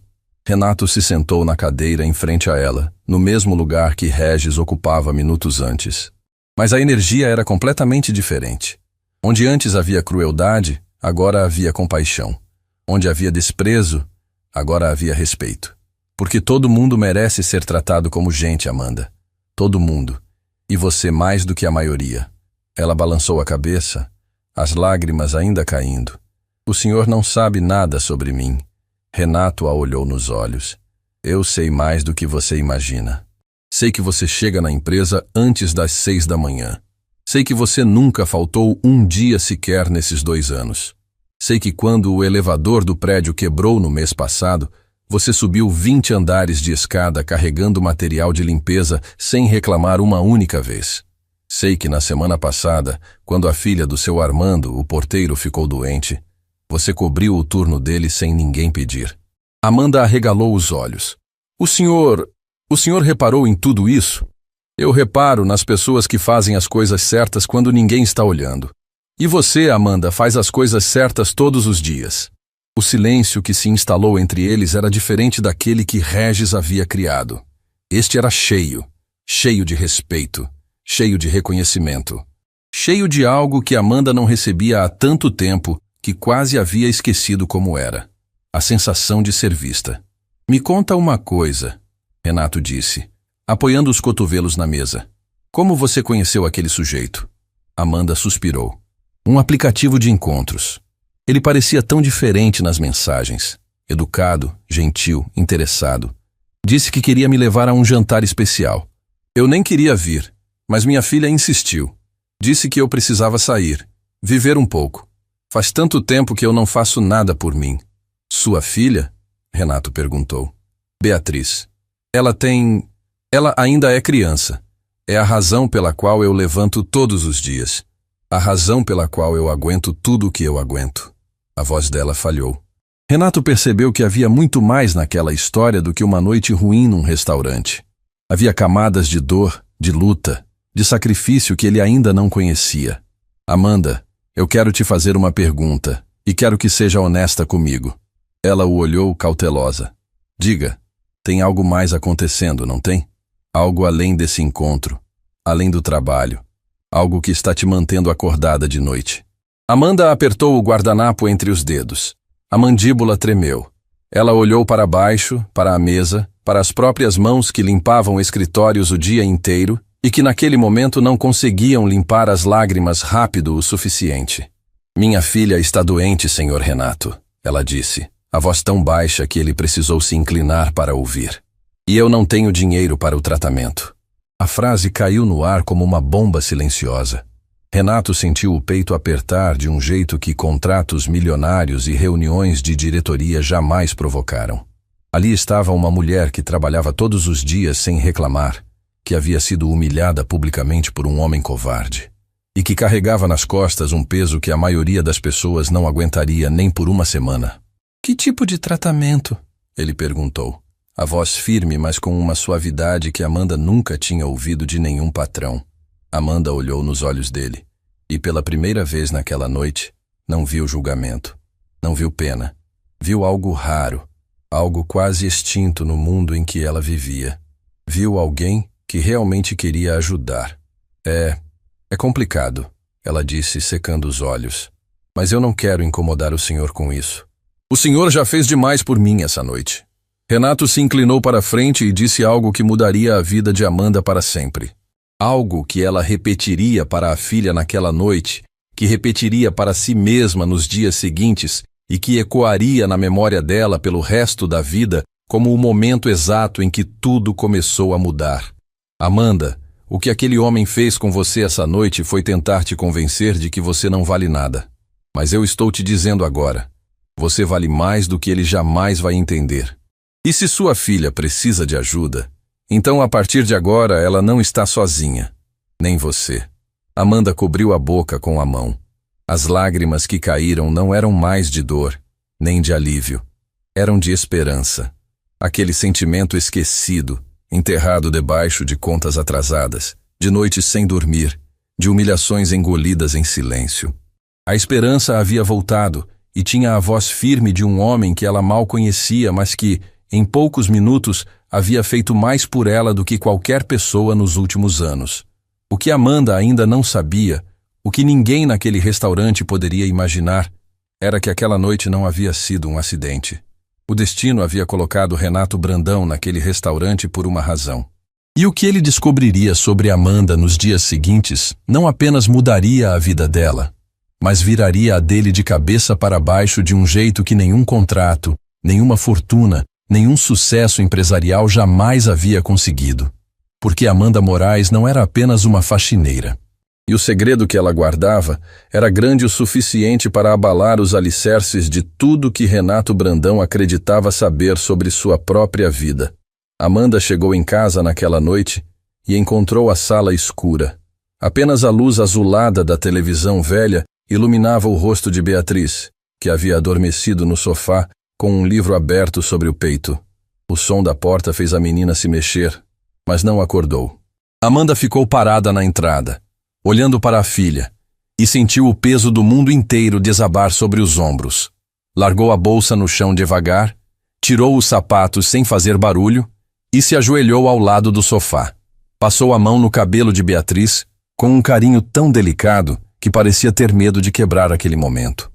Renato se sentou na cadeira em frente a ela, no mesmo lugar que Regis ocupava minutos antes. Mas a energia era completamente diferente. Onde antes havia crueldade, agora havia compaixão. Onde havia desprezo, agora havia respeito. Porque todo mundo merece ser tratado como gente, Amanda. Todo mundo. E você mais do que a maioria. Ela balançou a cabeça, as lágrimas ainda caindo. O senhor não sabe nada sobre mim. Renato a olhou nos olhos. Eu sei mais do que você imagina. Sei que você chega na empresa antes das 6 da manhã. Sei que você nunca faltou um dia sequer nesses 2 anos. Sei que quando o elevador do prédio quebrou no mês passado, Você subiu 20 andares de escada carregando material de limpeza sem reclamar uma única vez. Sei que na semana passada, quando a filha do seu Armando, o porteiro, ficou doente, você cobriu o turno dele sem ninguém pedir. Amanda arregalou os olhos. O senhor reparou em tudo isso? Eu reparo nas pessoas que fazem as coisas certas quando ninguém está olhando. E você, Amanda, faz as coisas certas todos os dias. O silêncio que se instalou entre eles era diferente daquele que Regis havia criado. Este era cheio de respeito, cheio de reconhecimento, cheio de algo que Amanda não recebia há tanto tempo que quase havia esquecido como era. A sensação de ser vista. Me conta uma coisa, Renato disse, apoiando os cotovelos na mesa. Como você conheceu aquele sujeito? Amanda suspirou. Um aplicativo de encontros. Ele parecia tão diferente nas mensagens. Educado, gentil, interessado. Disse que queria me levar a um jantar especial. Eu nem queria vir, mas minha filha insistiu. Disse que eu precisava sair, viver um pouco. Faz tanto tempo que eu não faço nada por mim. Sua filha? Renato perguntou. Beatriz. Ela ainda é criança. É a razão pela qual eu levanto todos os dias. A razão pela qual eu aguento tudo o que eu aguento. A voz dela falhou. Renato percebeu que havia muito mais naquela história do que uma noite ruim num restaurante. Havia camadas de dor, de luta, de sacrifício que ele ainda não conhecia. Amanda, eu quero te fazer uma pergunta, e quero que seja honesta comigo. Ela o olhou cautelosa. Diga, tem algo mais acontecendo, não tem? Algo além desse encontro, além do trabalho. Algo que está te mantendo acordada de noite. Amanda apertou o guardanapo entre os dedos. A mandíbula tremeu. Ela olhou para baixo, para a mesa, para as próprias mãos que limpavam escritórios o dia inteiro e que naquele momento não conseguiam limpar as lágrimas rápido o suficiente. Minha filha está doente, senhor Renato, ela disse, a voz tão baixa que ele precisou se inclinar para ouvir. E eu não tenho dinheiro para o tratamento. A frase caiu no ar como uma bomba silenciosa. Renato sentiu o peito apertar de um jeito que contratos milionários e reuniões de diretoria jamais provocaram. Ali estava uma mulher que trabalhava todos os dias sem reclamar, que havia sido humilhada publicamente por um homem covarde, e que carregava nas costas um peso que a maioria das pessoas não aguentaria nem por uma semana. Que tipo de tratamento? Ele perguntou. A voz firme, mas com uma suavidade que Amanda nunca tinha ouvido de nenhum patrão. Amanda olhou nos olhos dele, e pela primeira vez naquela noite, não viu julgamento, não viu pena. Viu algo raro, algo quase extinto no mundo em que ela vivia. Viu alguém que realmente queria ajudar. É complicado, ela disse, secando os olhos. Mas eu não quero incomodar o senhor com isso. O senhor já fez demais por mim essa noite. Renato se inclinou para frente e disse algo que mudaria a vida de Amanda para sempre. Algo que ela repetiria para a filha naquela noite, que repetiria para si mesma nos dias seguintes e que ecoaria na memória dela pelo resto da vida como o momento exato em que tudo começou a mudar. Amanda, o que aquele homem fez com você essa noite foi tentar te convencer de que você não vale nada. Mas eu estou te dizendo agora, você vale mais do que ele jamais vai entender. E se sua filha precisa de ajuda, então a partir de agora ela não está sozinha, nem você. Amanda cobriu a boca com a mão. As lágrimas que caíram não eram mais de dor, nem de alívio. Eram de esperança. Aquele sentimento esquecido, enterrado debaixo de contas atrasadas, de noites sem dormir, de humilhações engolidas em silêncio. A esperança havia voltado e tinha a voz firme de um homem que ela mal conhecia, mas que, em poucos minutos, havia feito mais por ela do que qualquer pessoa nos últimos anos. O que Amanda ainda não sabia, o que ninguém naquele restaurante poderia imaginar, era que aquela noite não havia sido um acidente. O destino havia colocado Renato Brandão naquele restaurante por uma razão. E o que ele descobriria sobre Amanda nos dias seguintes não apenas mudaria a vida dela, mas viraria a dele de cabeça para baixo de um jeito que nenhum contrato, nenhuma fortuna, nenhum sucesso empresarial jamais havia conseguido. Porque Amanda Moraes não era apenas uma faxineira. E o segredo que ela guardava era grande o suficiente para abalar os alicerces de tudo que Renato Brandão acreditava saber sobre sua própria vida. Amanda chegou em casa naquela noite e encontrou a sala escura. Apenas a luz azulada da televisão velha iluminava o rosto de Beatriz, que havia adormecido no sofá com um livro aberto sobre o peito. O som da porta fez a menina se mexer, mas não acordou. Amanda ficou parada na entrada, olhando para a filha, e sentiu o peso do mundo inteiro desabar sobre os ombros. Largou a bolsa no chão devagar, tirou os sapatos sem fazer barulho e se ajoelhou ao lado do sofá. Passou a mão no cabelo de Beatriz com um carinho tão delicado que parecia ter medo de quebrar aquele momento.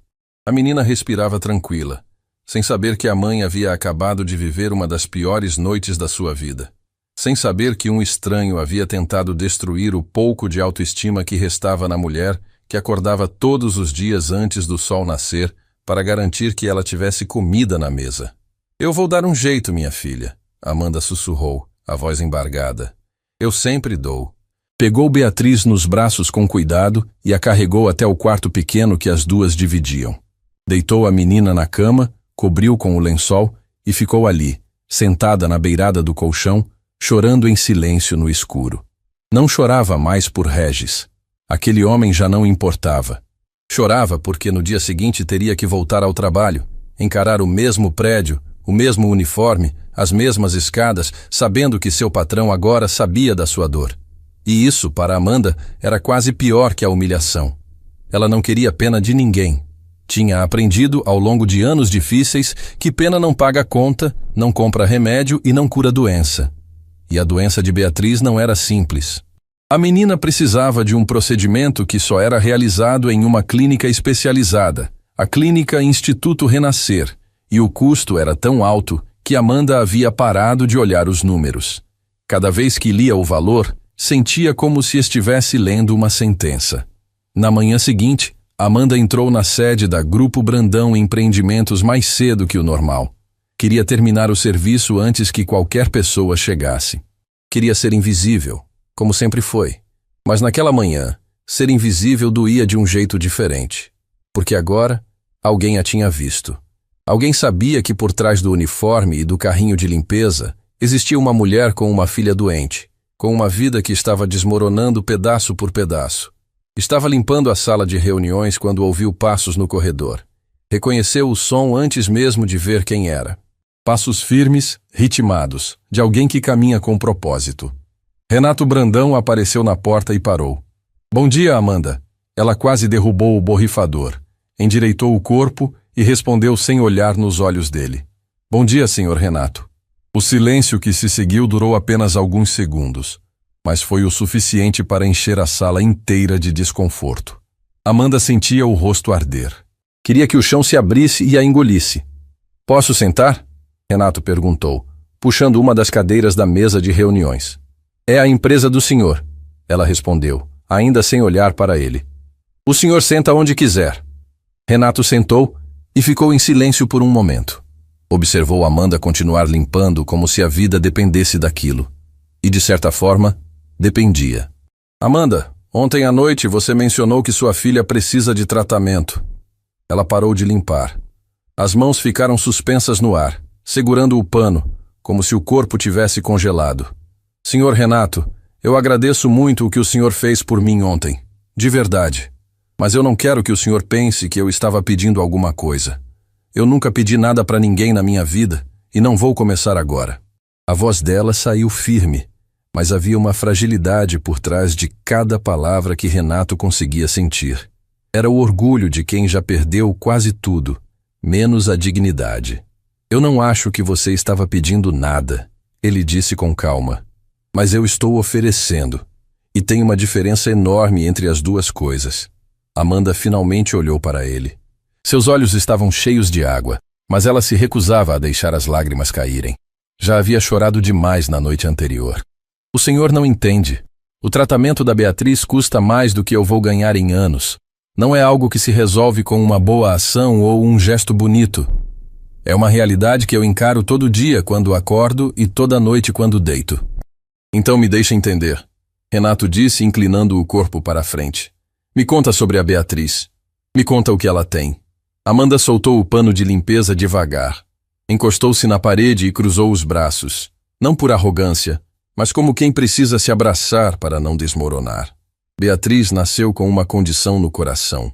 A menina respirava tranquila, sem saber que a mãe havia acabado de viver uma das piores noites da sua vida. Sem saber que um estranho havia tentado destruir o pouco de autoestima que restava na mulher, que acordava todos os dias antes do sol nascer para garantir que ela tivesse comida na mesa. "Eu vou dar um jeito, minha filha", Amanda sussurrou, a voz embargada. "Eu sempre dou." Pegou Beatriz nos braços com cuidado e a carregou até o quarto pequeno que as duas dividiam. Deitou a menina na cama, cobriu com o lençol e ficou ali, sentada na beirada do colchão, chorando em silêncio no escuro. Não chorava mais por Regis. Aquele homem já não importava. Chorava porque no dia seguinte teria que voltar ao trabalho, encarar o mesmo prédio, o mesmo uniforme, as mesmas escadas, sabendo que seu patrão agora sabia da sua dor. E isso, para Amanda, era quase pior que a humilhação. Ela não queria pena de ninguém. Tinha aprendido, ao longo de anos difíceis, que pena não paga conta, não compra remédio e não cura doença. E a doença de Beatriz não era simples. A menina precisava de um procedimento que só era realizado em uma clínica especializada, a Clínica Instituto Renascer, e o custo era tão alto que Amanda havia parado de olhar os números. Cada vez que lia o valor, sentia como se estivesse lendo uma sentença. Na manhã seguinte, Amanda entrou na sede da Grupo Brandão Empreendimentos mais cedo que o normal. Queria terminar o serviço antes que qualquer pessoa chegasse. Queria ser invisível, como sempre foi. Mas naquela manhã, ser invisível doía de um jeito diferente. Porque agora, alguém a tinha visto. Alguém sabia que por trás do uniforme e do carrinho de limpeza existia uma mulher com uma filha doente, com uma vida que estava desmoronando pedaço por pedaço. Estava limpando a sala de reuniões quando ouviu passos no corredor. Reconheceu o som antes mesmo de ver quem era. Passos firmes, ritmados, de alguém que caminha com propósito. Renato Brandão apareceu na porta e parou. "Bom dia, Amanda." Ela quase derrubou o borrifador, endireitou o corpo e respondeu sem olhar nos olhos dele. "Bom dia, senhor Renato." O silêncio que se seguiu durou apenas alguns segundos, mas foi o suficiente para encher a sala inteira de desconforto. Amanda sentia o rosto arder. Queria que o chão se abrisse e a engolisse. "Posso sentar?" Renato perguntou, puxando uma das cadeiras da mesa de reuniões. "É a empresa do senhor", ela respondeu, ainda sem olhar para ele. "O senhor senta onde quiser." Renato sentou e ficou em silêncio por um momento. Observou Amanda continuar limpando como se a vida dependesse daquilo. E, de certa forma, dependia. "Amanda, ontem à noite você mencionou que sua filha precisa de tratamento." Ela parou de limpar. As mãos ficaram suspensas no ar, segurando o pano, como se o corpo tivesse congelado. "Senhor Renato, eu agradeço muito o que o senhor fez por mim ontem. De verdade. Mas eu não quero que o senhor pense que eu estava pedindo alguma coisa. Eu nunca pedi nada para ninguém na minha vida e não vou começar agora." A voz dela saiu firme, mas havia uma fragilidade por trás de cada palavra que Renato conseguia sentir. Era o orgulho de quem já perdeu quase tudo, menos a dignidade. "Eu não acho que você estava pedindo nada", ele disse com calma. "Mas eu estou oferecendo, e tem uma diferença enorme entre as duas coisas." Amanda finalmente olhou para ele. Seus olhos estavam cheios de água, mas ela se recusava a deixar as lágrimas caírem. Já havia chorado demais na noite anterior. "O senhor não entende. O tratamento da Beatriz custa mais do que eu vou ganhar em anos. Não é algo que se resolve com uma boa ação ou um gesto bonito. É uma realidade que eu encaro todo dia quando acordo e toda noite quando deito. Então me deixa entender. Renato disse, inclinando o corpo para a frente. Me conta sobre a Beatriz. Me conta o que ela tem. Amanda soltou o pano de limpeza devagar. Encostou-se na parede e cruzou os braços. Não por arrogância, mas como quem precisa se abraçar para não desmoronar. Beatriz nasceu com uma condição no coração.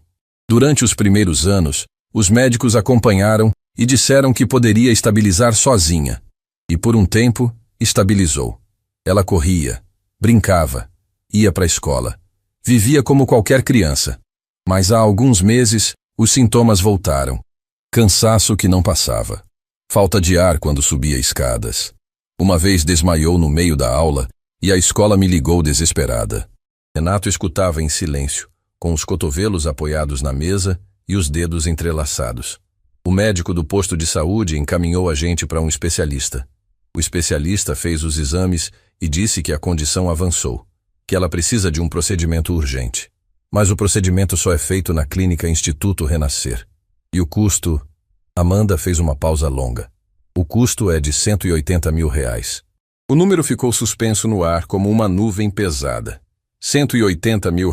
Durante os primeiros anos, os médicos acompanharam e disseram que poderia estabilizar sozinha. E por um tempo, estabilizou. Ela corria, brincava, ia para a escola. Vivia como qualquer criança. Mas há alguns meses, os sintomas voltaram. Cansaço que não passava. Falta de ar quando subia escadas. Uma vez desmaiou no meio da aula e a escola me ligou desesperada. Renato escutava em silêncio, com os cotovelos apoiados na mesa e os dedos entrelaçados. O médico do posto de saúde encaminhou a gente para um especialista. O especialista fez os exames e disse que a condição avançou, que ela precisa de um procedimento urgente. Mas o procedimento só é feito na clínica Instituto Renascer. E o custo... Amanda fez uma pausa longa. O custo é de R$180 mil. O número ficou suspenso no ar como uma nuvem pesada. R$180 mil.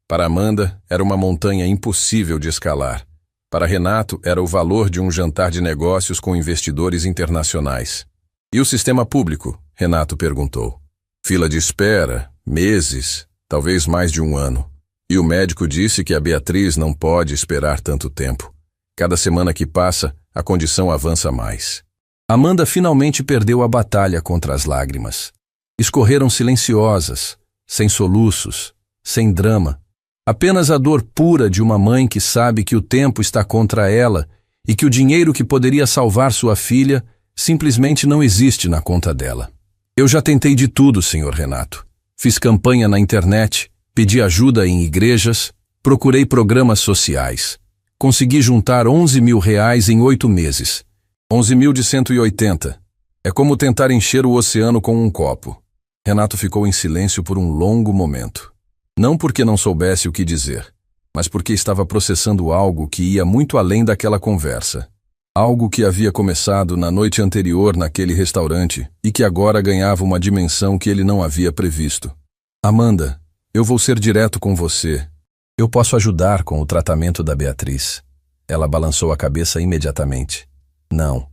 Para Amanda, era uma montanha impossível de escalar. Para Renato, era o valor de um jantar de negócios com investidores internacionais. E o sistema público? Renato perguntou. Fila de espera, meses, talvez mais de um ano. E o médico disse que a Beatriz não pode esperar tanto tempo. Cada semana que passa, a condição avança mais. Amanda finalmente perdeu a batalha contra as lágrimas. Escorreram silenciosas, sem soluços, sem drama. Apenas a dor pura de uma mãe que sabe que o tempo está contra ela e que o dinheiro que poderia salvar sua filha simplesmente não existe na conta dela. Eu já tentei de tudo, Sr. Renato. Fiz campanha na internet, pedi ajuda em igrejas, procurei programas sociais. Consegui juntar R$11 mil em 8 meses. 11 mil de 180. É como tentar encher o oceano com um copo. Renato ficou em silêncio por um longo momento. Não porque não soubesse o que dizer, mas porque estava processando algo que ia muito além daquela conversa. Algo que havia começado na noite anterior naquele restaurante e que agora ganhava uma dimensão que ele não havia previsto. Amanda, eu vou ser direto com você. Eu posso ajudar com o tratamento da Beatriz. Ela balançou a cabeça imediatamente. Não,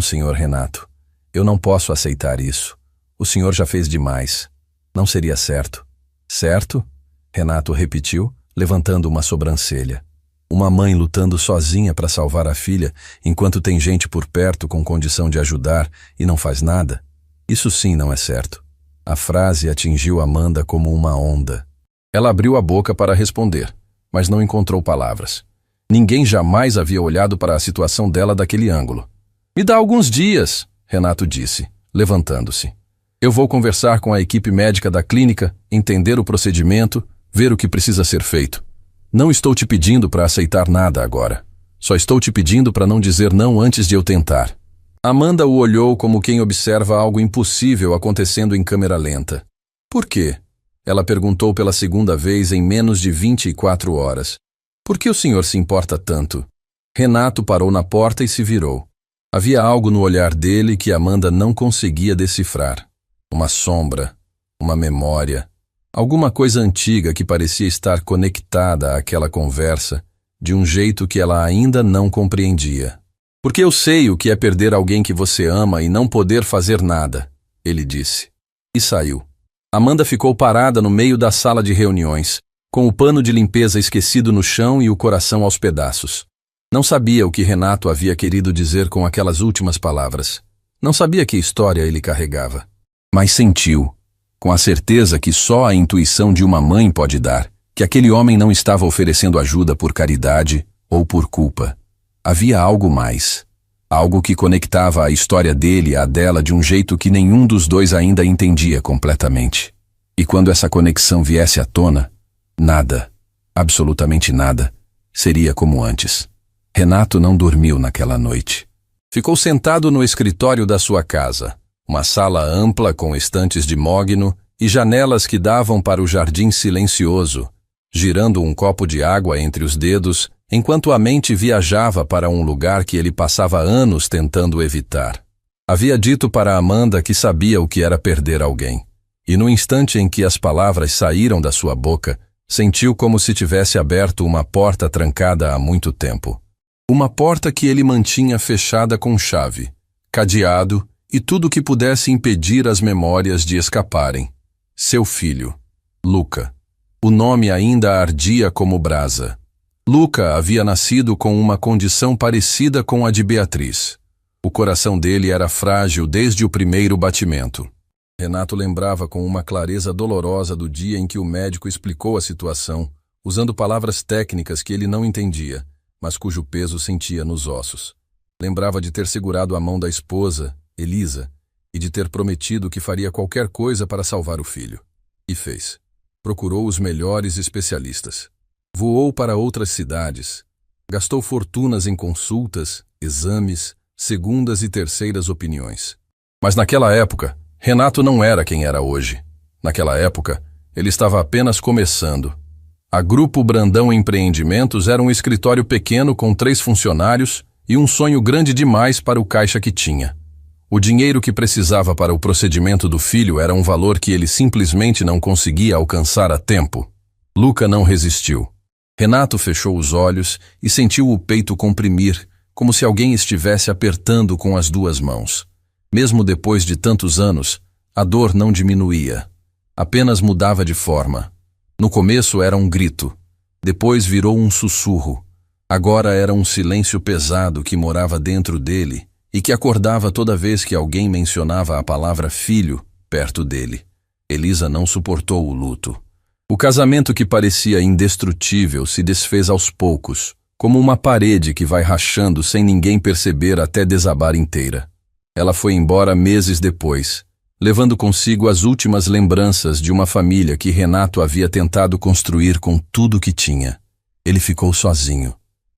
Sr. Renato. Eu não posso aceitar isso. O senhor já fez demais. Não seria certo. Certo? Renato repetiu, levantando uma sobrancelha. Uma mãe lutando sozinha para salvar a filha, enquanto tem gente por perto com condição de ajudar e não faz nada? Isso sim não é certo. A frase atingiu Amanda como uma onda. Ela abriu a boca para responder, mas não encontrou palavras. Ninguém jamais havia olhado para a situação dela daquele ângulo. Me dá alguns dias, Renato disse, levantando-se. Eu vou conversar com a equipe médica da clínica, entender o procedimento, ver o que precisa ser feito. Não estou te pedindo para aceitar nada agora. Só estou te pedindo para não dizer não antes de eu tentar. Amanda o olhou como quem observa algo impossível acontecendo em câmera lenta. Por quê? Ela perguntou pela segunda vez em menos de 24 horas. Por que o senhor se importa tanto? Renato parou na porta e se virou. Havia algo no olhar dele que Amanda não conseguia decifrar. Uma sombra, uma memória, alguma coisa antiga que parecia estar conectada àquela conversa de um jeito que ela ainda não compreendia. Porque eu sei o que é perder alguém que você ama e não poder fazer nada, ele disse. E saiu. Amanda ficou parada no meio da sala de reuniões, com o pano de limpeza esquecido no chão e o coração aos pedaços. Não sabia o que Renato havia querido dizer com aquelas últimas palavras. Não sabia que história ele carregava. Mas sentiu, com a certeza que só a intuição de uma mãe pode dar, que aquele homem não estava oferecendo ajuda por caridade ou por culpa. Havia algo mais. Algo que conectava a história dele à dela de um jeito que nenhum dos dois ainda entendia completamente. E quando essa conexão viesse à tona, nada, absolutamente nada, seria como antes. Renato não dormiu naquela noite. Ficou sentado no escritório da sua casa, uma sala ampla com estantes de mogno e janelas que davam para o jardim silencioso, girando um copo de água entre os dedos, enquanto a mente viajava para um lugar que ele passava anos tentando evitar. Havia dito para Amanda que sabia o que era perder alguém. E no instante em que as palavras saíram da sua boca, sentiu como se tivesse aberto uma porta trancada há muito tempo. Uma porta que ele mantinha fechada com chave, cadeado e tudo que pudesse impedir as memórias de escaparem. Seu filho, Luca. O nome ainda ardia como brasa. Luca havia nascido com uma condição parecida com a de Beatriz. O coração dele era frágil desde o primeiro batimento. Renato lembrava com uma clareza dolorosa do dia em que o médico explicou a situação, usando palavras técnicas que ele não entendia, mas cujo peso sentia nos ossos. Lembrava de ter segurado a mão da esposa, Elisa, e de ter prometido que faria qualquer coisa para salvar o filho. E fez. Procurou os melhores especialistas. Voou para outras cidades. Gastou fortunas em consultas, exames, segundas e terceiras opiniões. Mas naquela época, Renato não era quem era hoje. Naquela época, ele estava apenas começando. A Grupo Brandão Empreendimentos era um escritório pequeno com 3 funcionários e um sonho grande demais para o caixa que tinha. O dinheiro que precisava para o procedimento do filho era um valor que ele simplesmente não conseguia alcançar a tempo. Luca não resistiu. Renato fechou os olhos e sentiu o peito comprimir, como se alguém estivesse apertando com as 2 mãos. Mesmo depois de tantos anos, a dor não diminuía. Apenas mudava de forma. No começo era um grito. Depois virou um sussurro. Agora era um silêncio pesado que morava dentro dele e que acordava toda vez que alguém mencionava a palavra filho perto dele. Elisa não suportou o luto. O casamento que parecia indestrutível se desfez aos poucos, como uma parede que vai rachando sem ninguém perceber até desabar inteira. Ela foi embora meses depois, levando consigo as últimas lembranças de uma família que Renato havia tentado construir com tudo que tinha. Ele ficou sozinho,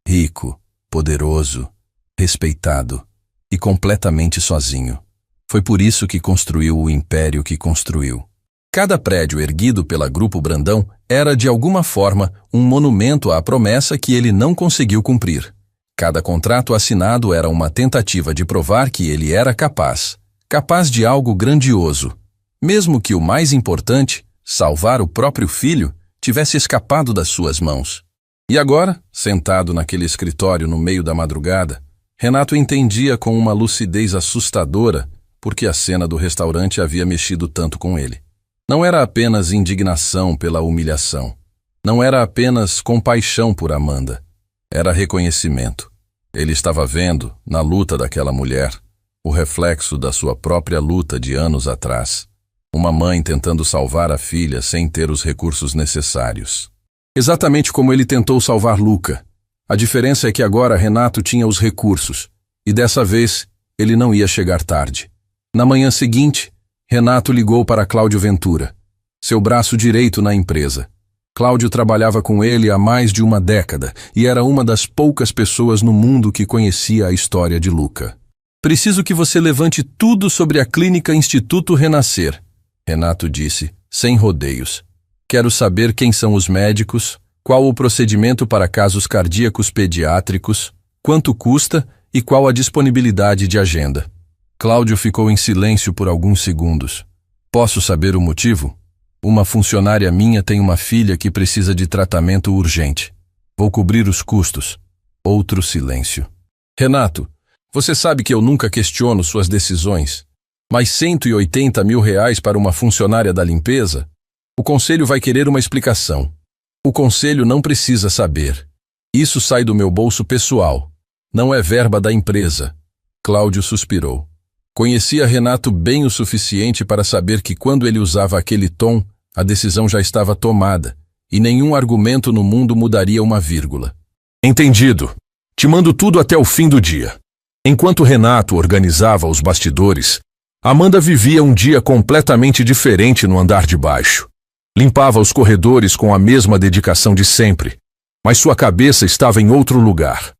rico, poderoso, respeitado e completamente sozinho. Foi por isso que construiu o império que construiu. Cada prédio erguido pela Grupo Brandão era, de alguma forma, um monumento à promessa que ele não conseguiu cumprir. Cada contrato assinado era uma tentativa de provar que ele era capaz de algo grandioso, mesmo que o mais importante, salvar o próprio filho, tivesse escapado das suas mãos. E agora, sentado naquele escritório no meio da madrugada, Renato entendia com uma lucidez assustadora porque a cena do restaurante havia mexido tanto com ele. Não era apenas indignação pela humilhação. Não era apenas compaixão por Amanda. Era reconhecimento. Ele estava vendo, na luta daquela mulher, o reflexo da sua própria luta de anos atrás. Uma mãe tentando salvar a filha sem ter os recursos necessários. Exatamente como ele tentou salvar Luca. A diferença é que agora Renato tinha os recursos, e dessa vez ele não ia chegar tarde. Na manhã seguinte, Renato ligou para Cláudio Ventura, seu braço direito na empresa. Cláudio trabalhava com ele há mais de uma década e era uma das poucas pessoas no mundo que conhecia a história de Luca. Preciso que você levante tudo sobre a clínica Instituto Renascer, Renato disse, sem rodeios. Quero saber quem são os médicos, qual o procedimento para casos cardíacos pediátricos, quanto custa e qual a disponibilidade de agenda. Cláudio ficou em silêncio por alguns segundos. Posso saber o motivo? Uma funcionária minha tem uma filha que precisa de tratamento urgente. Vou cobrir os custos. Outro silêncio. Renato, você sabe que eu nunca questiono suas decisões, mas R$180 mil para uma funcionária da limpeza? O conselho vai querer uma explicação. O conselho não precisa saber. Isso sai do meu bolso pessoal. Não é verba da empresa. Cláudio suspirou. Conhecia Renato bem o suficiente para saber que quando ele usava aquele tom, a decisão já estava tomada, e nenhum argumento no mundo mudaria uma vírgula. Entendido. Te mando tudo até o fim do dia. Enquanto Renato organizava os bastidores, Amanda vivia um dia completamente diferente no andar de baixo. Limpava os corredores com a mesma dedicação de sempre, mas sua cabeça estava em outro lugar.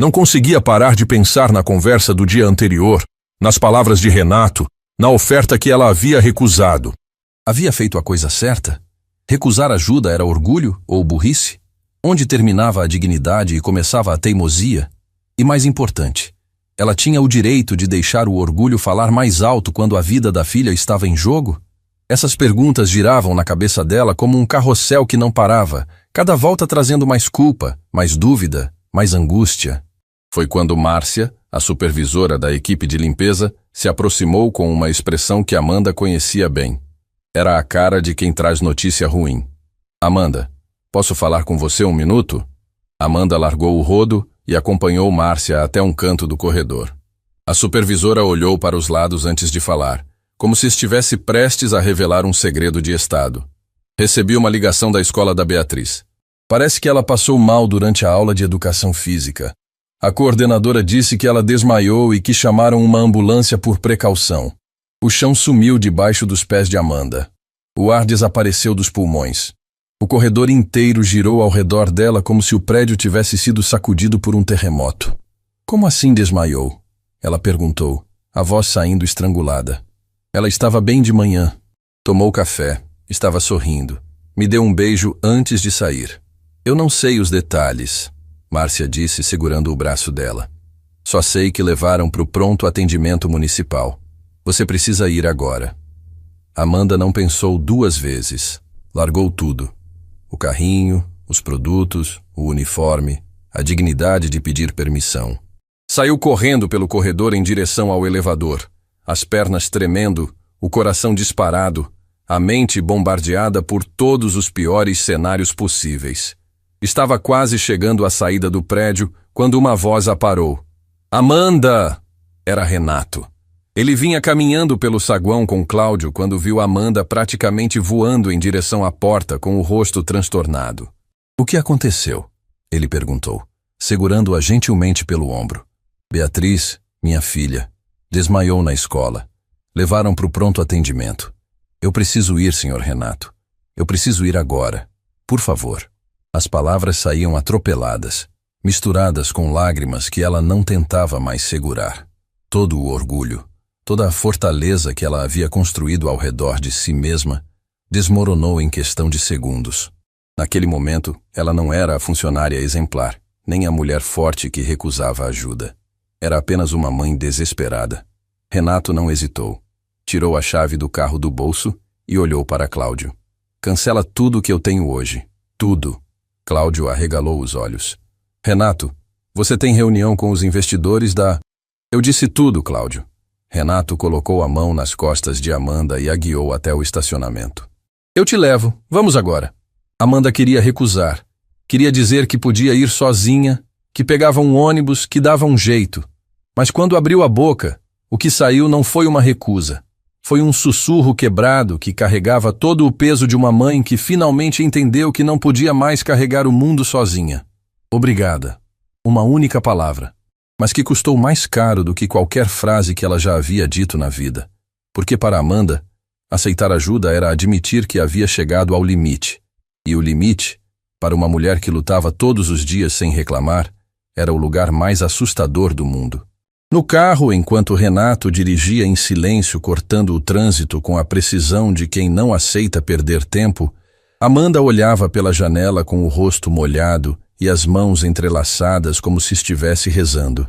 Não conseguia parar de pensar na conversa do dia anterior, nas palavras de Renato, na oferta que ela havia recusado. Havia feito a coisa certa? Recusar ajuda era orgulho ou burrice? Onde terminava a dignidade e começava a teimosia? E mais importante, ela tinha o direito de deixar o orgulho falar mais alto quando a vida da filha estava em jogo? Essas perguntas giravam na cabeça dela como um carrossel que não parava, cada volta trazendo mais culpa, mais dúvida, mais angústia. Foi quando Márcia, a supervisora da equipe de limpeza, se aproximou com uma expressão que Amanda conhecia bem. Era a cara de quem traz notícia ruim. Amanda, posso falar com você um minuto? Amanda largou o rodo e acompanhou Márcia até um canto do corredor. A supervisora olhou para os lados antes de falar, como se estivesse prestes a revelar um segredo de estado. Recebi uma ligação da escola da Beatriz. Parece que ela passou mal durante a aula de educação física. A coordenadora disse que ela desmaiou e que chamaram uma ambulância por precaução. O chão sumiu debaixo dos pés de Amanda. O ar desapareceu dos pulmões. O corredor inteiro girou ao redor dela como se o prédio tivesse sido sacudido por um terremoto. Como assim desmaiou? Ela perguntou, a voz saindo estrangulada. Ela estava bem de manhã. Tomou café, estava sorrindo. Me deu um beijo antes de sair. Eu não sei os detalhes, Márcia disse segurando o braço dela. Só sei que levaram para o pronto atendimento municipal. Você precisa ir agora. Amanda não pensou 2 vezes. Largou tudo. O carrinho, os produtos, o uniforme, a dignidade de pedir permissão. Saiu correndo pelo corredor em direção ao elevador, as pernas tremendo, o coração disparado, a mente bombardeada por todos os piores cenários possíveis. Estava quase chegando à saída do prédio quando uma voz a parou. Amanda! Era Renato. Ele vinha caminhando pelo saguão com Cláudio quando viu Amanda praticamente voando em direção à porta com o rosto transtornado. O que aconteceu? Ele perguntou, segurando-a gentilmente pelo ombro. Beatriz, minha filha, desmaiou na escola. Levaram para o pronto atendimento. Eu preciso ir, Sr. Renato. Eu preciso ir agora. Por favor. As palavras saíam atropeladas, misturadas com lágrimas que ela não tentava mais segurar. Todo o orgulho, toda a fortaleza que ela havia construído ao redor de si mesma, desmoronou em questão de segundos. Naquele momento, ela não era a funcionária exemplar, nem a mulher forte que recusava ajuda. Era apenas uma mãe desesperada. Renato não hesitou. Tirou a chave do carro do bolso e olhou para Cláudio. Cancela tudo o que eu tenho hoje. Tudo. Cláudio arregalou os olhos. Renato, você tem reunião com os investidores da... Eu disse tudo, Cláudio. Renato colocou a mão nas costas de Amanda e a guiou até o estacionamento. Eu te levo. Vamos agora. Amanda queria recusar. Queria dizer que podia ir sozinha, que pegava um ônibus, que dava um jeito. Mas quando abriu a boca, o que saiu não foi uma recusa. Foi um sussurro quebrado que carregava todo o peso de uma mãe que finalmente entendeu que não podia mais carregar o mundo sozinha. Obrigada. Uma única palavra. Mas que custou mais caro do que qualquer frase que ela já havia dito na vida. Porque para Amanda, aceitar ajuda era admitir que havia chegado ao limite. E o limite, para uma mulher que lutava todos os dias sem reclamar, era o lugar mais assustador do mundo. No carro, enquanto Renato dirigia em silêncio cortando o trânsito com a precisão de quem não aceita perder tempo, Amanda olhava pela janela com o rosto molhado e as mãos entrelaçadas como se estivesse rezando.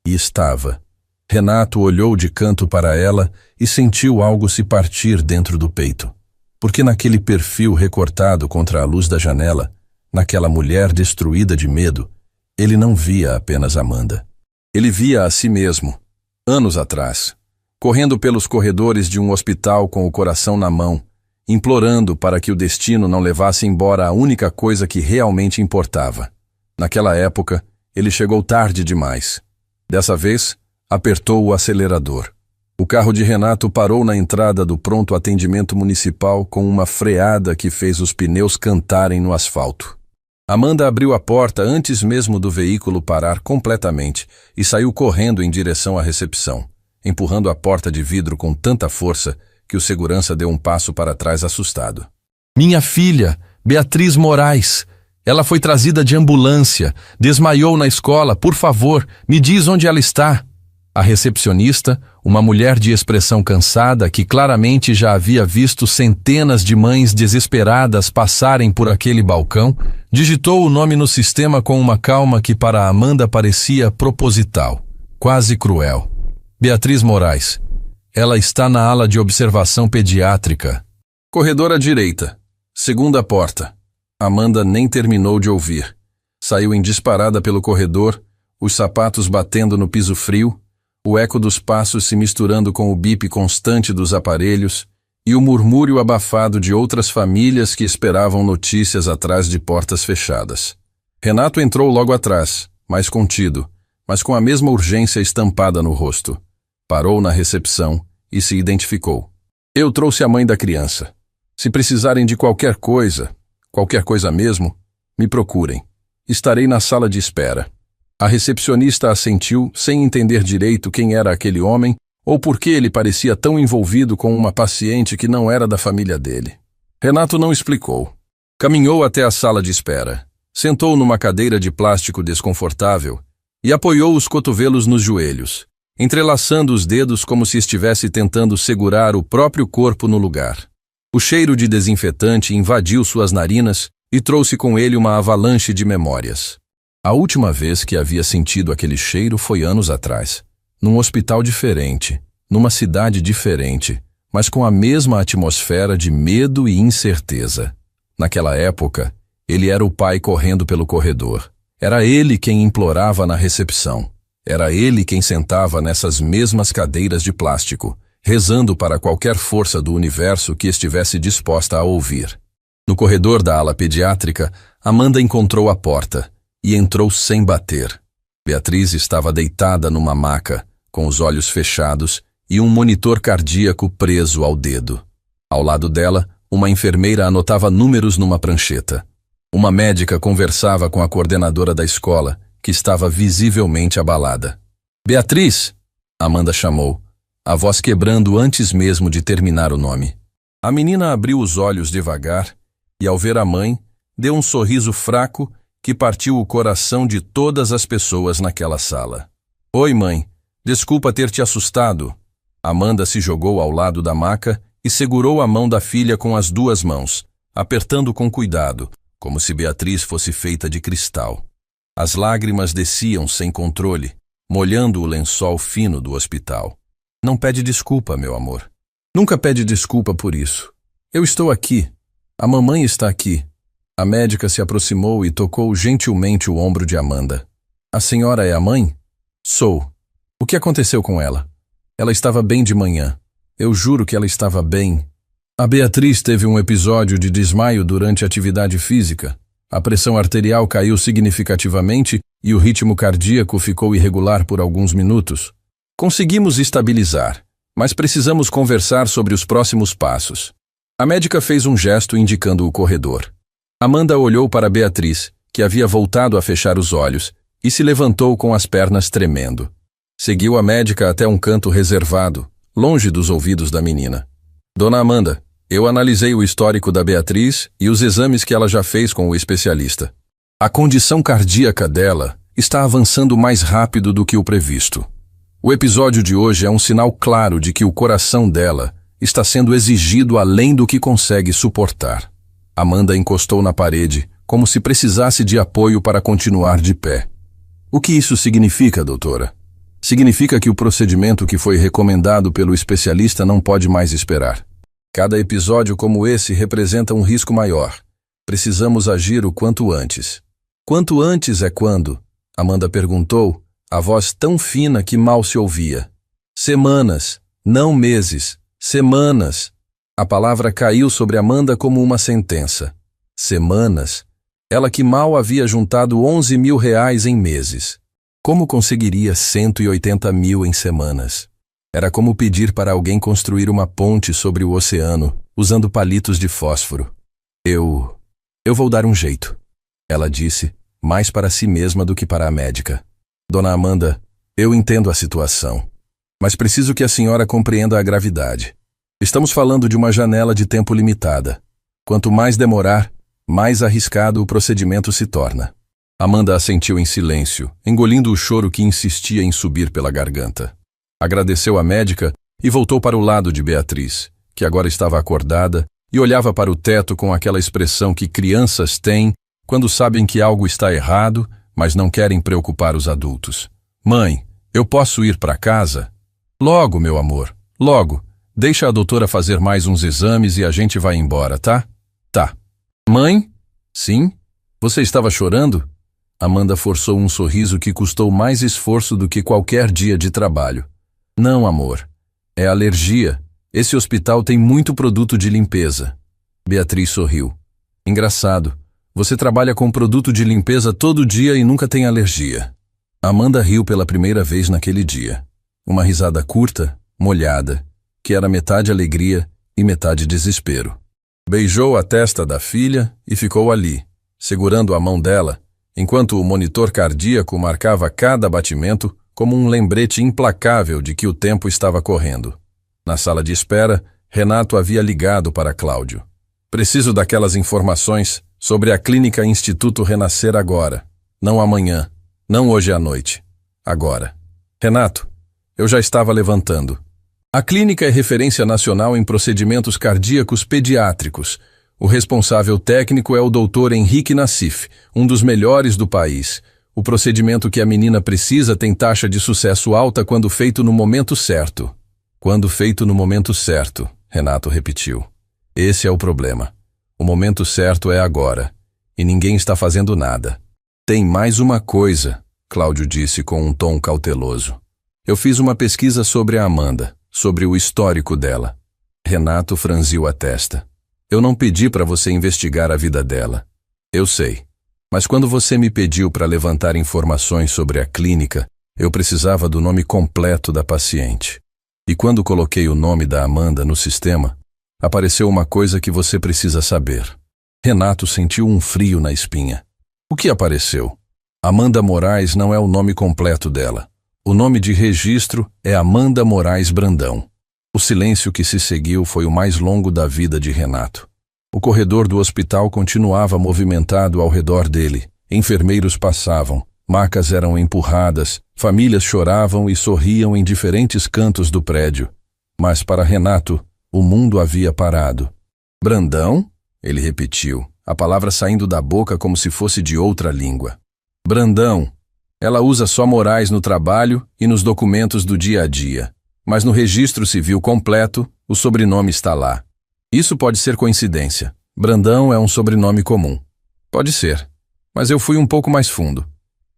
E estava. Renato olhou de canto para ela e sentiu algo se partir dentro do peito. Porque naquele perfil recortado contra a luz da janela, naquela mulher destruída de medo, ele não via apenas Amanda. Ele via a si mesmo, anos atrás, correndo pelos corredores de um hospital com o coração na mão, implorando para que o destino não levasse embora a única coisa que realmente importava. Naquela época, ele chegou tarde demais. Dessa vez, apertou o acelerador. O carro de Renato parou na entrada do pronto atendimento municipal com uma freada que fez os pneus cantarem no asfalto. Amanda abriu a porta antes mesmo do veículo parar completamente e saiu correndo em direção à recepção, empurrando a porta de vidro com tanta força que o segurança deu um passo para trás assustado. Minha filha, Beatriz Moraes. Ela foi trazida de ambulância, desmaiou na escola. Por favor, me diz onde ela está. A recepcionista, uma mulher de expressão cansada que claramente já havia visto centenas de mães desesperadas passarem por aquele balcão, digitou o nome no sistema com uma calma que para Amanda parecia proposital, quase cruel. Beatriz Moraes. Ela está na ala de observação pediátrica. Corredor à direita. Segunda porta. Amanda nem terminou de ouvir. Saiu em disparada pelo corredor, os sapatos batendo no piso frio, o eco dos passos se misturando com o bip constante dos aparelhos e o murmúrio abafado de outras famílias que esperavam notícias atrás de portas fechadas. Renato entrou logo atrás, mais contido, mas com a mesma urgência estampada no rosto. Parou na recepção e se identificou. Eu trouxe a mãe da criança. Se precisarem de qualquer coisa mesmo, me procurem. Estarei na sala de espera. A recepcionista assentiu sem entender direito quem era aquele homem ou por que ele parecia tão envolvido com uma paciente que não era da família dele. Renato não explicou. Caminhou até a sala de espera. Sentou numa cadeira de plástico desconfortável e apoiou os cotovelos nos joelhos, entrelaçando os dedos como se estivesse tentando segurar o próprio corpo no lugar. O cheiro de desinfetante invadiu suas narinas e trouxe com ele uma avalanche de memórias. A última vez que havia sentido aquele cheiro foi anos atrás, num hospital diferente, numa cidade diferente, mas com a mesma atmosfera de medo e incerteza. Naquela época, ele era o pai correndo pelo corredor. Era ele quem implorava na recepção. Era ele quem sentava nessas mesmas cadeiras de plástico, rezando para qualquer força do universo que estivesse disposta a ouvir. No corredor da ala pediátrica, Amanda encontrou a porta e entrou sem bater. Beatriz estava deitada numa maca, com os olhos fechados e um monitor cardíaco preso ao dedo. Ao lado dela, uma enfermeira anotava números numa prancheta. Uma médica conversava com a coordenadora da escola, que estava visivelmente abalada. Beatriz! Amanda chamou, a voz quebrando antes mesmo de terminar o nome. A menina abriu os olhos devagar e, ao ver a mãe, deu um sorriso fraco que partiu o coração de todas as pessoas naquela sala. Oi, mãe. Desculpa ter te assustado. Amanda se jogou ao lado da maca e segurou a mão da filha com as duas mãos, apertando com cuidado, como se Beatriz fosse feita de cristal. As lágrimas desciam sem controle, molhando o lençol fino do hospital. Não pede desculpa, meu amor. Nunca pede desculpa por isso. Eu estou aqui. A mamãe está aqui. A médica se aproximou e tocou gentilmente o ombro de Amanda. A senhora é a mãe? Sou. O que aconteceu com ela? Ela estava bem de manhã. Eu juro que ela estava bem. A Beatriz teve um episódio de desmaio durante a atividade física. A pressão arterial caiu significativamente e o ritmo cardíaco ficou irregular por alguns minutos. Conseguimos estabilizar, mas precisamos conversar sobre os próximos passos. A médica fez um gesto indicando o corredor. Amanda olhou para Beatriz, que havia voltado a fechar os olhos, e se levantou com as pernas tremendo. Seguiu a médica até um canto reservado, longe dos ouvidos da menina. Dona Amanda, eu analisei o histórico da Beatriz e os exames que ela já fez com o especialista. A condição cardíaca dela está avançando mais rápido do que o previsto. O episódio de hoje é um sinal claro de que o coração dela está sendo exigido além do que consegue suportar. Amanda encostou na parede, como se precisasse de apoio para continuar de pé. O que isso significa, doutora? Significa que o procedimento que foi recomendado pelo especialista não pode mais esperar. Cada episódio como esse representa um risco maior. Precisamos agir o quanto antes. Quanto antes é quando? Amanda perguntou, a voz tão fina que mal se ouvia. Semanas, não meses, semanas. A palavra caiu sobre Amanda como uma sentença. Semanas? Ela que mal havia juntado 11 mil reais em meses. Como conseguiria 180 mil em semanas? Era como pedir para alguém construir uma ponte sobre o oceano, usando palitos de fósforo. Eu vou dar um jeito, ela disse, mais para si mesma do que para a médica. Dona Amanda, eu entendo a situação, mas preciso que a senhora compreenda a gravidade. Estamos falando de uma janela de tempo limitada. Quanto mais demorar, mais arriscado o procedimento se torna. Amanda assentiu em silêncio, engolindo o choro que insistia em subir pela garganta. Agradeceu à médica e voltou para o lado de Beatriz, que agora estava acordada e olhava para o teto com aquela expressão que crianças têm quando sabem que algo está errado, mas não querem preocupar os adultos. Mãe, eu posso ir para casa? Logo, meu amor, logo. Deixa a doutora fazer mais uns exames e a gente vai embora, tá? Tá. Mãe? Sim? Você estava chorando? Amanda forçou um sorriso que custou mais esforço do que qualquer dia de trabalho. Não, amor. É alergia. Esse hospital tem muito produto de limpeza. Beatriz sorriu. Engraçado. Você trabalha com produto de limpeza todo dia e nunca tem alergia. Amanda riu pela primeira vez naquele dia. Uma risada curta, molhada, que era metade alegria e metade desespero. Beijou a testa da filha e ficou ali, segurando a mão dela, enquanto o monitor cardíaco marcava cada batimento como um lembrete implacável de que o tempo estava correndo. Na sala de espera, Renato havia ligado para Cláudio. Preciso daquelas informações sobre a clínica Instituto Renascer agora. Não amanhã, não hoje à noite. Agora. Renato, eu já estava levantando. A clínica é referência nacional em procedimentos cardíacos pediátricos. O responsável técnico é o Dr. Henrique Nassif, um dos melhores do país. O procedimento que a menina precisa tem taxa de sucesso alta quando feito no momento certo. Quando feito no momento certo, Renato repetiu. Esse é o problema. O momento certo é agora, e ninguém está fazendo nada. Tem mais uma coisa, Cláudio disse com um tom cauteloso. Eu fiz uma pesquisa sobre a Amanda, sobre o histórico dela. Renato franziu a testa. Eu não pedi para você investigar a vida dela. Eu sei. Mas quando você me pediu para levantar informações sobre a clínica, eu precisava do nome completo da paciente. E quando coloquei o nome da Amanda no sistema, apareceu uma coisa que você precisa saber. Renato sentiu um frio na espinha. O que apareceu? Amanda Moraes não é o nome completo dela. O nome de registro é Amanda Moraes Brandão. O silêncio que se seguiu foi o mais longo da vida de Renato. O corredor do hospital continuava movimentado ao redor dele. Enfermeiros passavam, macas eram empurradas, famílias choravam e sorriam em diferentes cantos do prédio. Mas para Renato, o mundo havia parado. Brandão? Ele repetiu, a palavra saindo da boca como se fosse de outra língua. Brandão. Ela usa só Moraes no trabalho e nos documentos do dia a dia. Mas no registro civil completo, o sobrenome está lá. Isso pode ser coincidência. Brandão é um sobrenome comum. Pode ser. Mas eu fui um pouco mais fundo.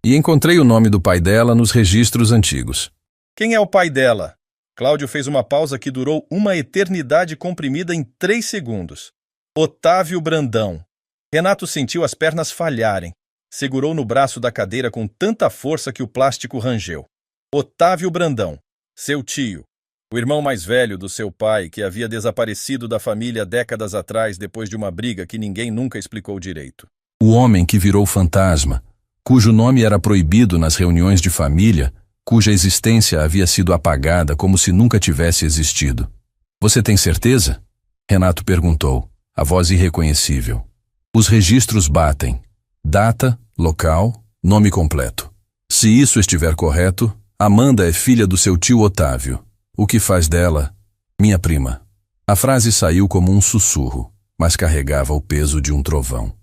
E encontrei o nome do pai dela nos registros antigos. Quem é o pai dela? Cláudio fez uma pausa que durou uma eternidade comprimida em 3 segundos. Otávio Brandão. Renato sentiu as pernas falharem. Segurou no braço da cadeira com tanta força que o plástico rangeu. Otávio Brandão, seu tio, o irmão mais velho do seu pai que havia desaparecido da família décadas atrás depois de uma briga que ninguém nunca explicou direito. O homem que virou fantasma, cujo nome era proibido nas reuniões de família, cuja existência havia sido apagada como se nunca tivesse existido. Você tem certeza? Renato perguntou, a voz irreconhecível. Os registros batem. Data, local, nome completo. Se isso estiver correto, Amanda é filha do seu tio Otávio. O que faz dela? Minha prima. A frase saiu como um sussurro, mas carregava o peso de um trovão.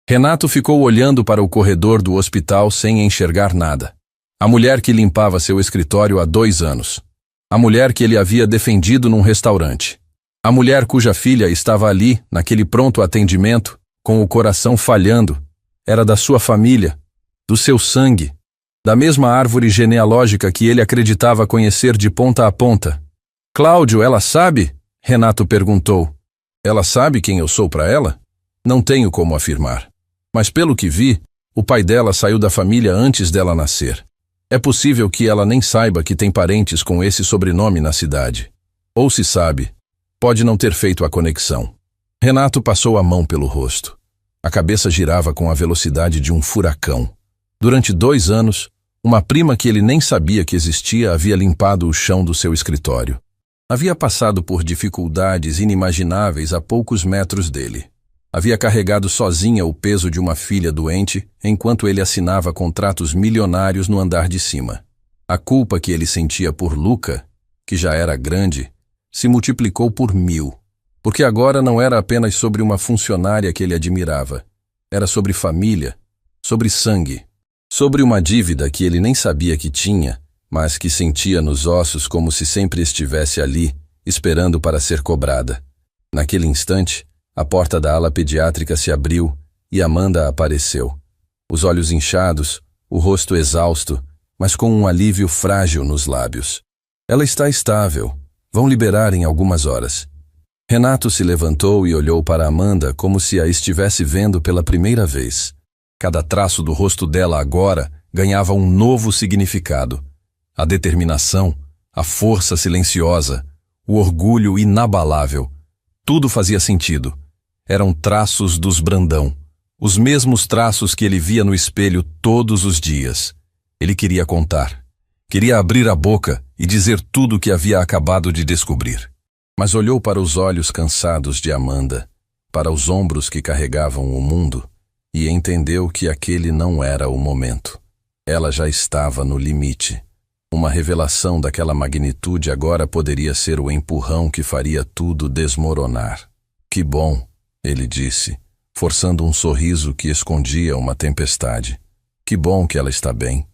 Renato ficou olhando para o corredor do hospital sem enxergar nada. A mulher que limpava seu escritório há 2 anos. A mulher que ele havia defendido num restaurante. A mulher cuja filha estava ali, naquele pronto atendimento, com o coração falhando. Era da sua família, do seu sangue, da mesma árvore genealógica que ele acreditava conhecer de ponta a ponta. Cláudio, ela sabe? Renato perguntou. Ela sabe quem eu sou para ela? Não tenho como afirmar. Mas pelo que vi, o pai dela saiu da família antes dela nascer. É possível que ela nem saiba que tem parentes com esse sobrenome na cidade. Ou se sabe, pode não ter feito a conexão. Renato passou a mão pelo rosto. A cabeça girava com a velocidade de um furacão. Durante 2 anos, uma prima que ele nem sabia que existia havia limpado o chão do seu escritório. Havia passado por dificuldades inimagináveis a poucos metros dele. Havia carregado sozinha o peso de uma filha doente, enquanto ele assinava contratos milionários no andar de cima. A culpa que ele sentia por Luca, que já era grande, se multiplicou por 1000. Porque agora não era apenas sobre uma funcionária que ele admirava. Era sobre família, sobre sangue, sobre uma dívida que ele nem sabia que tinha, mas que sentia nos ossos como se sempre estivesse ali, esperando para ser cobrada. Naquele instante, a porta da ala pediátrica se abriu e Amanda apareceu. Os olhos inchados, o rosto exausto, mas com um alívio frágil nos lábios. Ela está estável. Vão liberar em algumas horas. Renato se levantou e olhou para Amanda como se a estivesse vendo pela primeira vez. Cada traço do rosto dela agora ganhava um novo significado. A determinação, a força silenciosa, o orgulho inabalável. Tudo fazia sentido. Eram traços dos Brandão. Os mesmos traços que ele via no espelho todos os dias. Ele queria contar. Queria abrir a boca e dizer tudo o que havia acabado de descobrir. Mas olhou para os olhos cansados de Amanda, para os ombros que carregavam o mundo, e entendeu que aquele não era o momento. Ela já estava no limite. Uma revelação daquela magnitude agora poderia ser o empurrão que faria tudo desmoronar. Que bom, ele disse, forçando um sorriso que escondia uma tempestade. Que bom que ela está bem.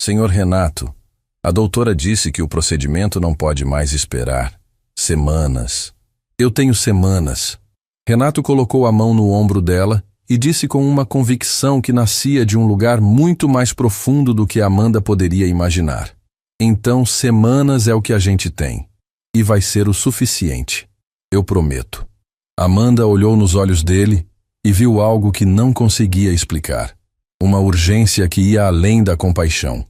Senhor Renato, a doutora disse que o procedimento não pode mais esperar. Semanas. Eu tenho semanas. Renato colocou a mão no ombro dela e disse com uma convicção que nascia de um lugar muito mais profundo do que Amanda poderia imaginar. Então, semanas é o que a gente tem. E vai ser o suficiente. Eu prometo. Amanda olhou nos olhos dele e viu algo que não conseguia explicar. Uma urgência que ia além da compaixão.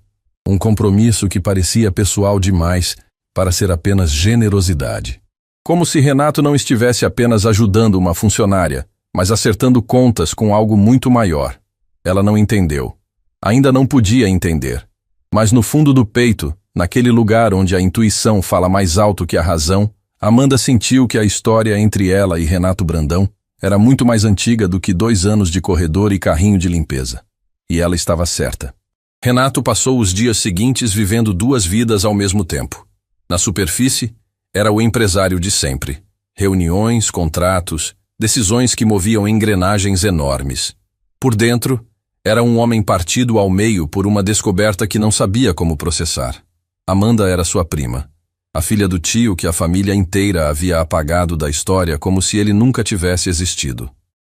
Um compromisso que parecia pessoal demais para ser apenas generosidade. Como se Renato não estivesse apenas ajudando uma funcionária, mas acertando contas com algo muito maior. Ela não entendeu. Ainda não podia entender. Mas no fundo do peito, naquele lugar onde a intuição fala mais alto que a razão, Amanda sentiu que a história entre ela e Renato Brandão era muito mais antiga do que 2 anos de corredor e carrinho de limpeza. E ela estava certa. Renato passou os dias seguintes vivendo 2 vidas ao mesmo tempo. Na superfície, era o empresário de sempre. Reuniões, contratos, decisões que moviam engrenagens enormes. Por dentro, era um homem partido ao meio por uma descoberta que não sabia como processar. Amanda era sua prima, a filha do tio que a família inteira havia apagado da história como se ele nunca tivesse existido.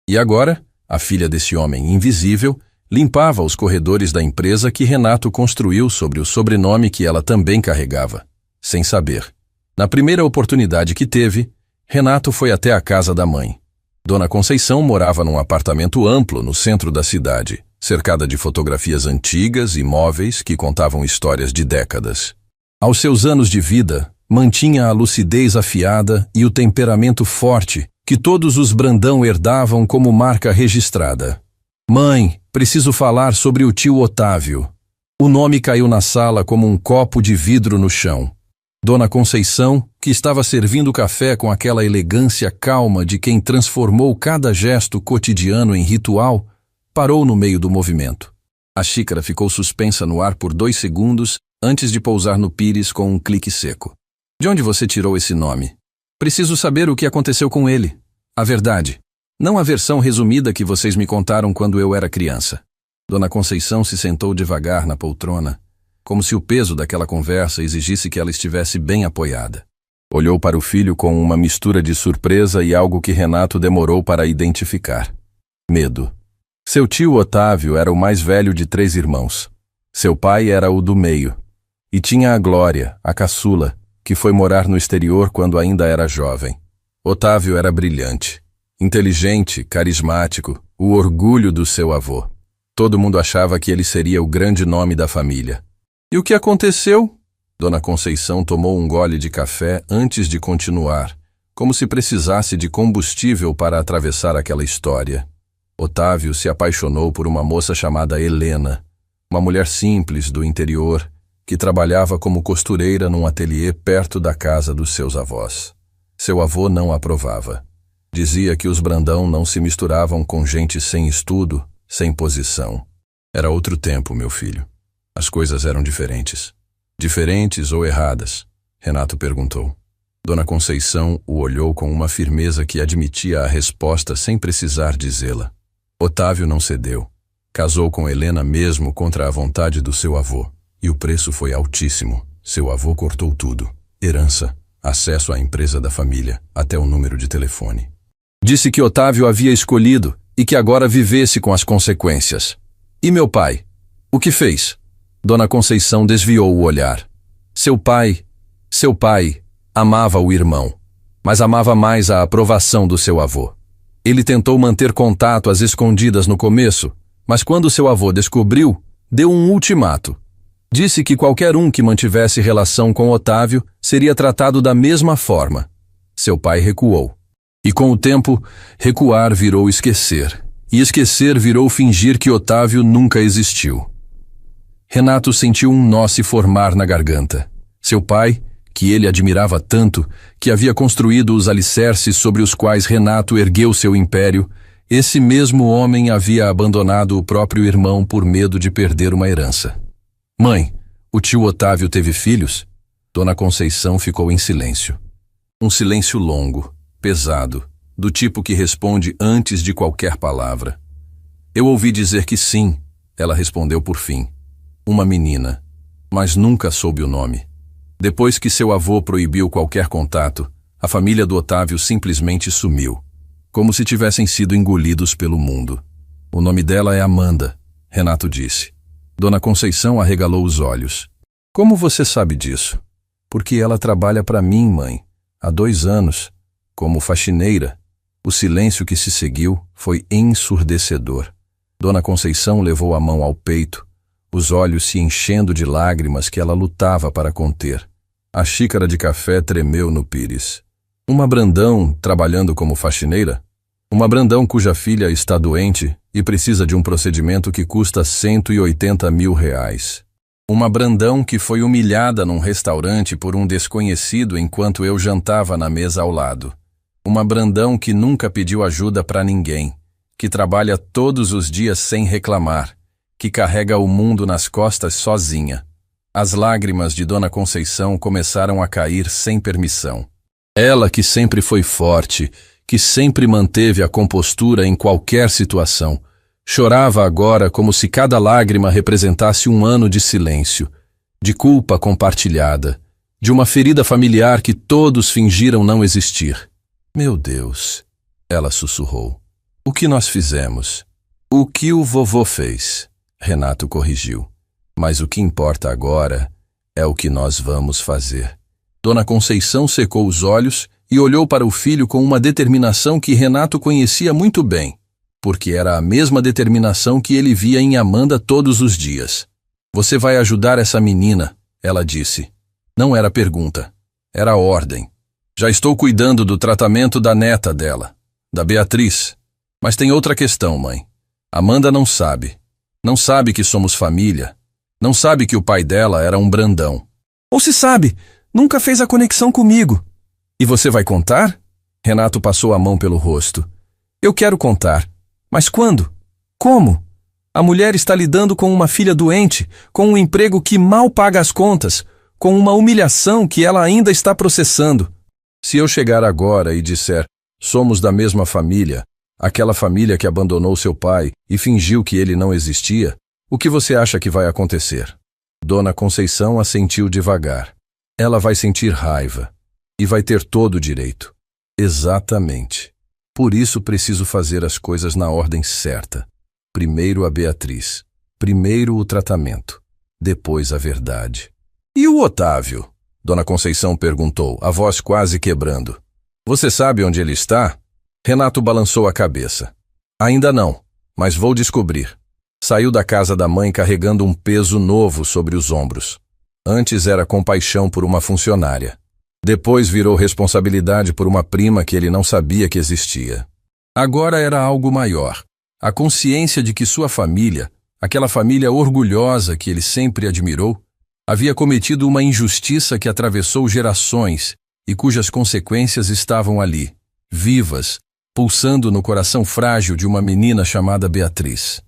E agora, a filha desse homem invisível limpava os corredores da empresa que Renato construiu sobre o sobrenome que ela também carregava, sem saber. Na primeira oportunidade que teve, Renato foi até a casa da mãe. Dona Conceição morava num apartamento amplo no centro da cidade, cercada de fotografias antigas e móveis que contavam histórias de décadas. Aos seus anos de vida, mantinha a lucidez afiada e o temperamento forte que todos os Brandão herdavam como marca registrada. Mãe, preciso falar sobre o tio Otávio. O nome caiu na sala como um copo de vidro no chão. Dona Conceição, que estava servindo café com aquela elegância calma de quem transformou cada gesto cotidiano em ritual, parou no meio do movimento. A xícara ficou suspensa no ar por 2 segundos antes de pousar no pires com um clique seco. De onde você tirou esse nome? Preciso saber o que aconteceu com ele. A verdade. Não a versão resumida que vocês me contaram quando eu era criança. Dona Conceição se sentou devagar na poltrona, como se o peso daquela conversa exigisse que ela estivesse bem apoiada. Olhou para o filho com uma mistura de surpresa e algo que Renato demorou para identificar. Medo. Seu tio Otávio era o mais velho de 3 irmãos. Seu pai era o do meio. E tinha a Glória, a caçula, que foi morar no exterior quando ainda era jovem. Otávio era brilhante, inteligente, carismático, o orgulho do seu avô. Todo mundo achava que ele seria o grande nome da família. E o que aconteceu? Dona Conceição tomou um gole de café antes de continuar, como se precisasse de combustível para atravessar aquela história. Otávio se apaixonou por uma moça chamada Helena, uma mulher simples do interior, que trabalhava como costureira num ateliê perto da casa dos seus avós. Seu avô não aprovava. Dizia que os Brandão não se misturavam com gente sem estudo, sem posição. Era outro tempo, meu filho. As coisas eram diferentes. Diferentes ou erradas? Renato perguntou. Dona Conceição o olhou com uma firmeza que admitia a resposta sem precisar dizê-la. Otávio não cedeu. Casou com Helena mesmo contra a vontade do seu avô. E o preço foi altíssimo. Seu avô cortou tudo. Herança, acesso à empresa da família, até o número de telefone. Disse que Otávio havia escolhido e que agora vivesse com as consequências. E meu pai? O que fez? Dona Conceição desviou o olhar. Seu pai amava o irmão, mas amava mais a aprovação do seu avô. Ele tentou manter contato às escondidas no começo, mas quando seu avô descobriu, deu um ultimato. Disse que qualquer um que mantivesse relação com Otávio seria tratado da mesma forma. Seu pai recuou. E com o tempo, recuar virou esquecer. E esquecer virou fingir que Otávio nunca existiu. Renato sentiu um nó se formar na garganta. Seu pai, que ele admirava tanto, que havia construído os alicerces sobre os quais Renato ergueu seu império, esse mesmo homem havia abandonado o próprio irmão por medo de perder uma herança. Mãe, o tio Otávio teve filhos? Dona Conceição ficou em silêncio. Um silêncio longo, pesado, do tipo que responde antes de qualquer palavra. Eu ouvi dizer que sim, ela respondeu por fim. Uma menina, mas nunca soube o nome. Depois que seu avô proibiu qualquer contato, a família do Otávio simplesmente sumiu, como se tivessem sido engolidos pelo mundo. O nome dela é Amanda, Renato disse. Dona Conceição arregalou os olhos. Como você sabe disso? Porque ela trabalha para mim, mãe, há 2 anos, como faxineira. O silêncio que se seguiu foi ensurdecedor. Dona Conceição levou a mão ao peito, os olhos se enchendo de lágrimas que ela lutava para conter. A xícara de café tremeu no pires. Uma Brandão trabalhando como faxineira? Uma Brandão cuja filha está doente e precisa de um procedimento que custa R$180 mil. Uma Brandão que foi humilhada num restaurante por um desconhecido enquanto eu jantava na mesa ao lado. Uma Brandão que nunca pediu ajuda para ninguém, que trabalha todos os dias sem reclamar, que carrega o mundo nas costas sozinha. As lágrimas de Dona Conceição começaram a cair sem permissão. Ela que sempre foi forte, que sempre manteve a compostura em qualquer situação, chorava agora como se cada lágrima representasse um ano de silêncio, de culpa compartilhada, de uma ferida familiar que todos fingiram não existir. Meu Deus, ela sussurrou. O que nós fizemos? O que o vovô fez? Renato corrigiu. Mas o que importa agora é o que nós vamos fazer. Dona Conceição secou os olhos e olhou para o filho com uma determinação que Renato conhecia muito bem, porque era a mesma determinação que ele via em Amanda todos os dias. Você vai ajudar essa menina, ela disse. Não era pergunta, era ordem. Já estou cuidando do tratamento da neta dela, da Beatriz. Mas tem outra questão, mãe. Amanda não sabe. Não sabe que somos família. Não sabe que o pai dela era um Brandão. Ou se sabe, nunca fez a conexão comigo. E você vai contar? Renato passou a mão pelo rosto. Eu quero contar. Mas quando? Como? A mulher está lidando com uma filha doente, com um emprego que mal paga as contas, com uma humilhação que ela ainda está processando. Se eu chegar agora e disser, somos da mesma família, aquela família que abandonou seu pai e fingiu que ele não existia, o que você acha que vai acontecer? Dona Conceição assentiu devagar. Ela vai sentir raiva. E vai ter todo o direito. Exatamente. Por isso preciso fazer as coisas na ordem certa. Primeiro a Beatriz. Primeiro o tratamento. Depois a verdade. E o Otávio? Dona Conceição perguntou, a voz quase quebrando. Você sabe onde ele está? Renato balançou a cabeça. Ainda não, mas vou descobrir. Saiu da casa da mãe carregando um peso novo sobre os ombros. Antes era compaixão por uma funcionária. Depois virou responsabilidade por uma prima que ele não sabia que existia. Agora era algo maior. A consciência de que sua família, aquela família orgulhosa que ele sempre admirou, havia cometido uma injustiça que atravessou gerações e cujas consequências estavam ali, vivas, pulsando no coração frágil de uma menina chamada Beatriz.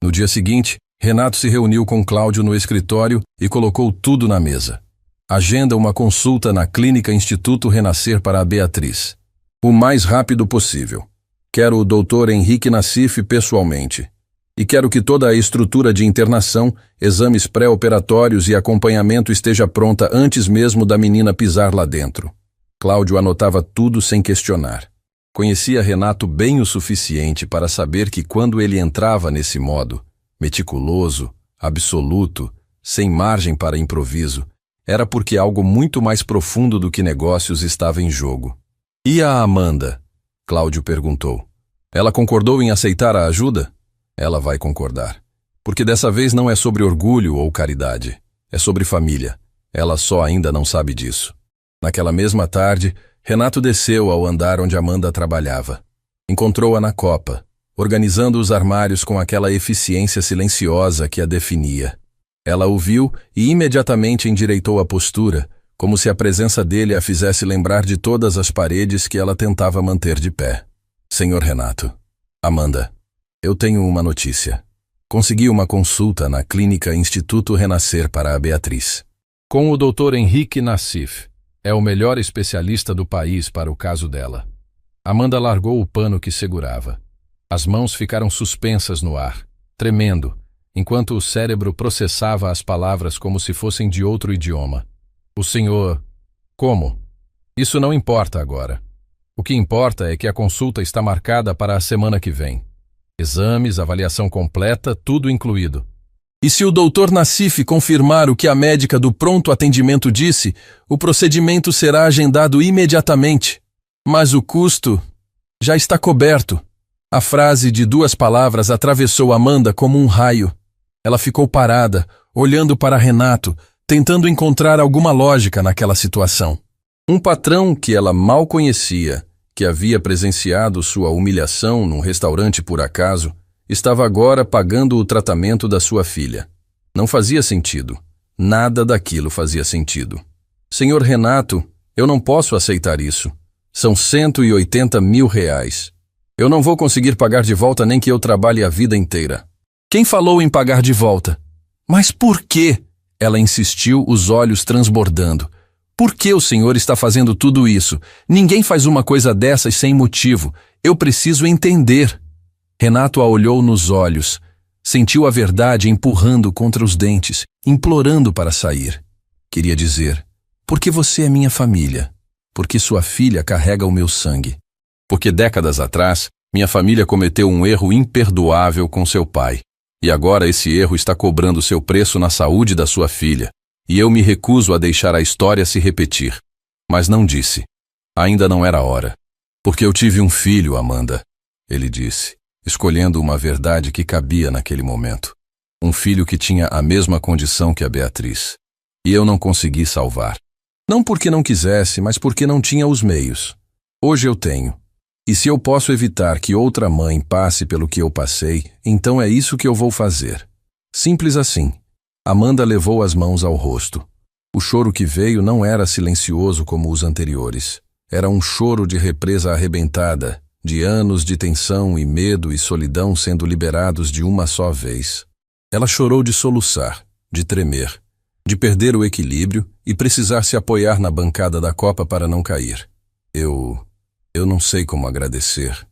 No dia seguinte, Renato se reuniu com Cláudio no escritório e colocou tudo na mesa. Agenda uma consulta na Clínica Instituto Renascer para a Beatriz. O mais rápido possível. Quero o Dr. Henrique Nassif pessoalmente. E quero que toda a estrutura de internação, exames pré-operatórios e acompanhamento esteja pronta antes mesmo da menina pisar lá dentro. Cláudio anotava tudo sem questionar. Conhecia Renato bem o suficiente para saber que quando ele entrava nesse modo, meticuloso, absoluto, sem margem para improviso, era porque algo muito mais profundo do que negócios estava em jogo. E a Amanda? Cláudio perguntou. Ela concordou em aceitar a ajuda? Ela vai concordar. Porque dessa vez não é sobre orgulho ou caridade. É sobre família. Ela só ainda não sabe disso. Naquela mesma tarde, Renato desceu ao andar onde Amanda trabalhava. Encontrou-a na copa, organizando os armários com aquela eficiência silenciosa que a definia. Ela o viu e imediatamente endireitou a postura, como se a presença dele a fizesse lembrar de todas as paredes que ela tentava manter de pé. Senhor Renato. Amanda, eu tenho uma notícia. Consegui uma consulta na clínica Instituto Renascer para a Beatriz. Com o Dr. Henrique Nassif. É o melhor especialista do país para o caso dela. Amanda largou o pano que segurava. As mãos ficaram suspensas no ar, tremendo, enquanto o cérebro processava as palavras como se fossem de outro idioma. O senhor... Como? Isso não importa agora. O que importa é que a consulta está marcada para a semana que vem. Exames, avaliação completa, tudo incluído. E se o Dr. Nassif confirmar o que a médica do pronto atendimento disse, o procedimento será agendado imediatamente. Mas o custo já está coberto. A frase de 2 palavras atravessou Amanda como um raio. Ela ficou parada, olhando para Renato, tentando encontrar alguma lógica naquela situação. Um patrão que ela mal conhecia, que havia presenciado sua humilhação num restaurante por acaso, estava agora pagando o tratamento da sua filha. Não fazia sentido. Nada daquilo fazia sentido. Senhor Renato, eu não posso aceitar isso. São 180 mil reais. Eu não vou conseguir pagar de volta nem que eu trabalhe a vida inteira. Quem falou em pagar de volta? Mas por quê? Ela insistiu, os olhos transbordando. Por que o senhor está fazendo tudo isso? Ninguém faz uma coisa dessas sem motivo. Eu preciso entender. Renato a olhou nos olhos. Sentiu a verdade empurrando contra os dentes, implorando para sair. Queria dizer, porque você é minha família. Porque sua filha carrega o meu sangue. Porque décadas atrás, minha família cometeu um erro imperdoável com seu pai. E agora esse erro está cobrando seu preço na saúde da sua filha. E eu me recuso a deixar a história se repetir. Mas não disse. Ainda não era hora. Porque eu tive um filho, Amanda, ele disse, escolhendo uma verdade que cabia naquele momento. Um filho que tinha a mesma condição que a Beatriz. E eu não consegui salvar. Não porque não quisesse, mas porque não tinha os meios. Hoje eu tenho. E se eu posso evitar que outra mãe passe pelo que eu passei, então é isso que eu vou fazer. Simples assim. Amanda levou as mãos ao rosto. O choro que veio não era silencioso como os anteriores. Era um choro de represa arrebentada, de anos de tensão e medo e solidão sendo liberados de uma só vez. Ela chorou de soluçar, de tremer, de perder o equilíbrio e precisar se apoiar na bancada da copa para não cair. Eu não sei como agradecer.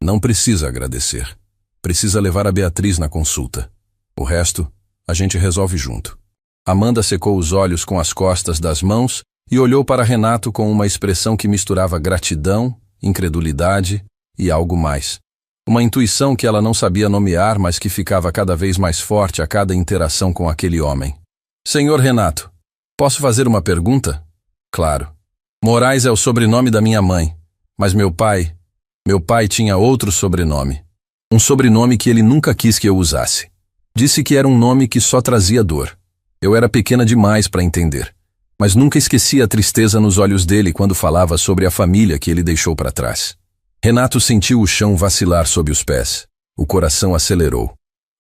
Não precisa agradecer. Precisa levar a Beatriz na consulta. O resto, a gente resolve junto. Amanda secou os olhos com as costas das mãos e olhou para Renato com uma expressão que misturava gratidão, incredulidade e algo mais. Uma intuição que ela não sabia nomear, mas que ficava cada vez mais forte a cada interação com aquele homem. Senhor Renato, posso fazer uma pergunta? Claro. Moraes é o sobrenome da minha mãe, mas meu pai tinha outro sobrenome. Um sobrenome que ele nunca quis que eu usasse. Disse que era um nome que só trazia dor. Eu era pequena demais para entender, mas nunca esqueci a tristeza nos olhos dele quando falava sobre a família que ele deixou para trás. Renato sentiu o chão vacilar sob os pés. O coração acelerou.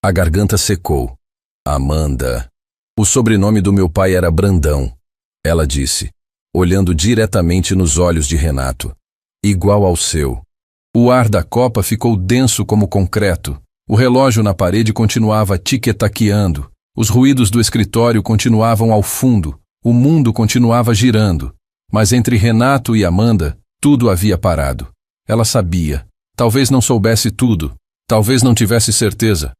A garganta secou. Amanda. O sobrenome do meu pai era Brandão, ela disse, olhando diretamente nos olhos de Renato. Igual ao seu. O ar da copa ficou denso como concreto. O relógio na parede continuava tic-taqueando. Os ruídos do escritório continuavam ao fundo. O mundo continuava girando. Mas entre Renato e Amanda, tudo havia parado. Ela sabia. Talvez não soubesse tudo. Talvez não tivesse certeza.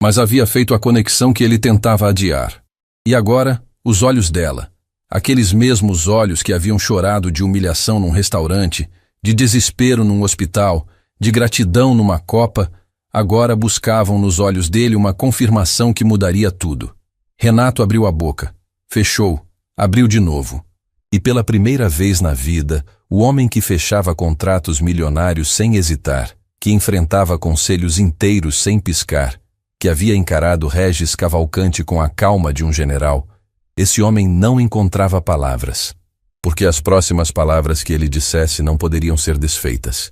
Mas havia feito a conexão que ele tentava adiar. E agora, os olhos dela, Aqueles mesmos olhos que haviam chorado de humilhação num restaurante, de desespero num hospital, de gratidão numa copa, agora buscavam nos olhos dele uma confirmação que mudaria tudo. Renato abriu a boca, fechou, abriu de novo. E pela primeira vez na vida, o homem que fechava contratos milionários sem hesitar, que enfrentava conselhos inteiros sem piscar, que havia encarado Regis Cavalcante com a calma de um general, esse homem não encontrava palavras, porque as próximas palavras que ele dissesse não poderiam ser desfeitas.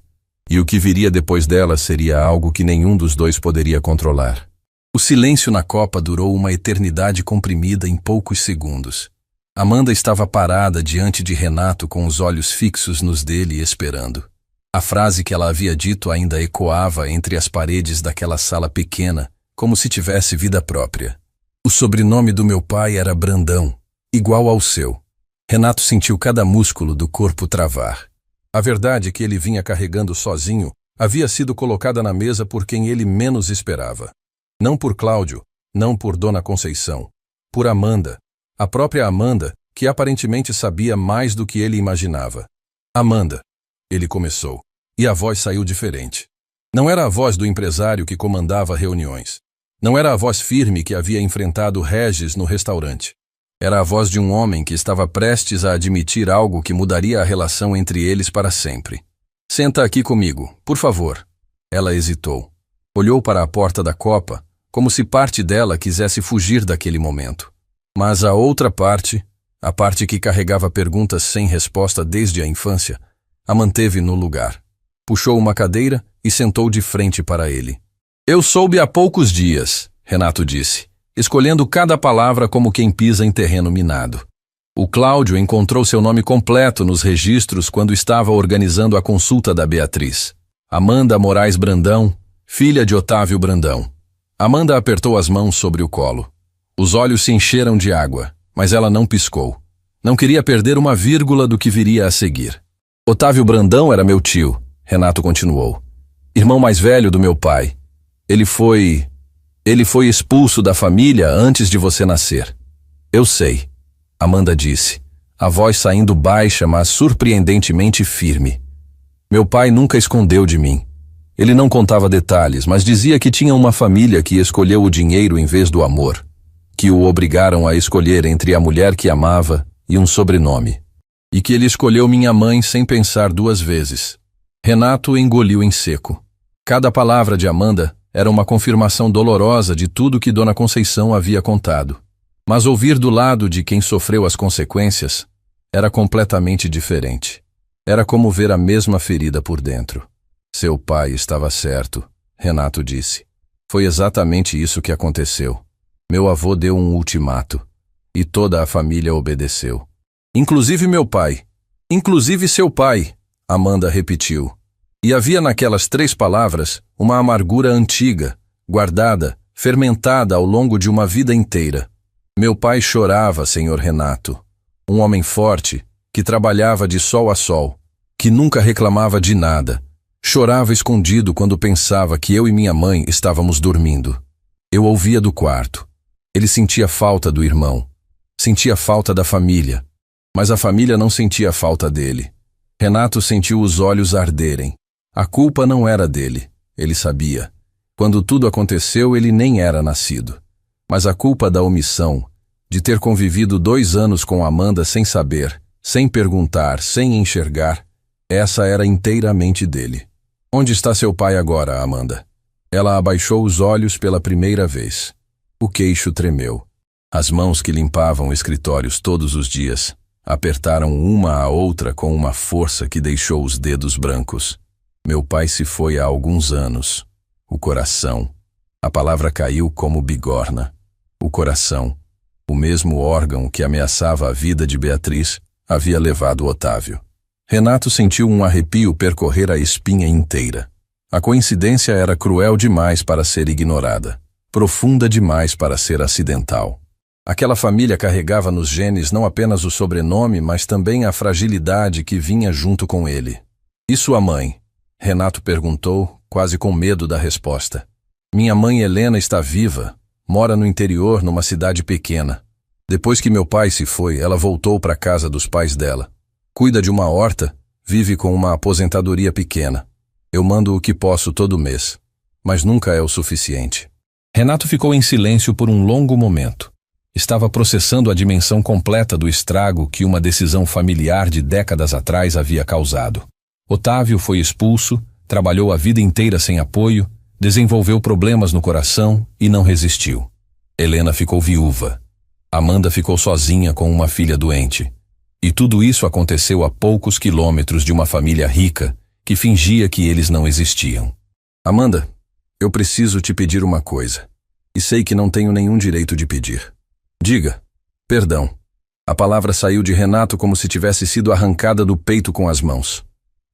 E o que viria depois delas seria algo que nenhum dos dois poderia controlar. O silêncio na copa durou uma eternidade comprimida em poucos segundos. Amanda estava parada diante de Renato com os olhos fixos nos dele esperando. A frase que ela havia dito ainda ecoava entre as paredes daquela sala pequena, como se tivesse vida própria. O sobrenome do meu pai era Brandão, igual ao seu. Renato sentiu cada músculo do corpo travar. A verdade que ele vinha carregando sozinho havia sido colocada na mesa por quem ele menos esperava. Não por Cláudio, não por Dona Conceição, por Amanda. A própria Amanda, que aparentemente sabia mais do que ele imaginava. Amanda, ele começou, e a voz saiu diferente. Não era a voz do empresário que comandava reuniões. Não era a voz firme que havia enfrentado Regis no restaurante. Era a voz de um homem que estava prestes a admitir algo que mudaria a relação entre eles para sempre. Senta aqui comigo, por favor. Ela hesitou. Olhou para a porta da copa, como se parte dela quisesse fugir daquele momento. Mas a outra parte, a parte que carregava perguntas sem resposta desde a infância, a manteve no lugar. Puxou uma cadeira e sentou de frente para ele. Eu soube há poucos dias, Renato disse, escolhendo cada palavra como quem pisa em terreno minado. O Cláudio encontrou seu nome completo nos registros quando estava organizando a consulta da Beatriz. Amanda Moraes Brandão, filha de Otávio Brandão. Amanda apertou as mãos sobre o colo. Os olhos se encheram de água, mas ela não piscou. Não queria perder uma vírgula do que viria a seguir. Otávio Brandão era meu tio, Renato continuou. Irmão mais velho do meu pai. Ele foi expulso da família antes de você nascer. Eu sei, Amanda disse, a voz saindo baixa, mas surpreendentemente firme. Meu pai nunca escondeu de mim. Ele não contava detalhes, mas dizia que tinha uma família que escolheu o dinheiro em vez do amor, que o obrigaram a escolher entre a mulher que amava e um sobrenome, e que ele escolheu minha mãe sem pensar duas vezes. Renato engoliu em seco. Cada palavra de Amanda era uma confirmação dolorosa de tudo que Dona Conceição havia contado. Mas ouvir do lado de quem sofreu as consequências era completamente diferente. Era como ver a mesma ferida por dentro. Seu pai estava certo, Renato disse. Foi exatamente isso que aconteceu. Meu avô deu um ultimato, e toda a família obedeceu. Inclusive meu pai. Inclusive seu pai, Amanda repetiu. E havia naquelas 3 palavras uma amargura antiga, guardada, fermentada ao longo de uma vida inteira. Meu pai chorava, senhor Renato. Um homem forte, que trabalhava de sol a sol, que nunca reclamava de nada. Chorava escondido quando pensava que eu e minha mãe estávamos dormindo. Eu ouvia do quarto. Ele sentia falta do irmão. Sentia falta da família. Mas a família não sentia falta dele. Renato sentiu os olhos arderem. A culpa não era dele, ele sabia. Quando tudo aconteceu, ele nem era nascido. Mas a culpa da omissão, de ter convivido 2 anos com Amanda sem saber, sem perguntar, sem enxergar, essa era inteiramente dele. Onde está seu pai agora, Amanda? Ela abaixou os olhos pela primeira vez. O queixo tremeu. As mãos que limpavam escritórios todos os dias apertaram uma à outra com uma força que deixou os dedos brancos. Meu pai se foi há alguns anos. O coração. A palavra caiu como bigorna. O coração. O mesmo órgão que ameaçava a vida de Beatriz havia levado Otávio. Renato sentiu um arrepio percorrer a espinha inteira. A coincidência era cruel demais para ser ignorada, profunda demais para ser acidental. Aquela família carregava nos genes não apenas o sobrenome, mas também a fragilidade que vinha junto com ele. E sua mãe? Renato perguntou, quase com medo da resposta. Minha mãe Helena está viva, mora no interior numa cidade pequena. Depois que meu pai se foi, ela voltou para a casa dos pais dela. Cuida de uma horta, vive com uma aposentadoria pequena. Eu mando o que posso todo mês, mas nunca é o suficiente. Renato ficou em silêncio por um longo momento. Estava processando a dimensão completa do estrago que uma decisão familiar de décadas atrás havia causado. Otávio foi expulso, trabalhou a vida inteira sem apoio, desenvolveu problemas no coração e não resistiu. Helena ficou viúva. Amanda ficou sozinha com uma filha doente. E tudo isso aconteceu a poucos quilômetros de uma família rica que fingia que eles não existiam. Amanda, eu preciso te pedir uma coisa. E sei que não tenho nenhum direito de pedir. Diga. Perdão. A palavra saiu de Renato como se tivesse sido arrancada do peito com as mãos.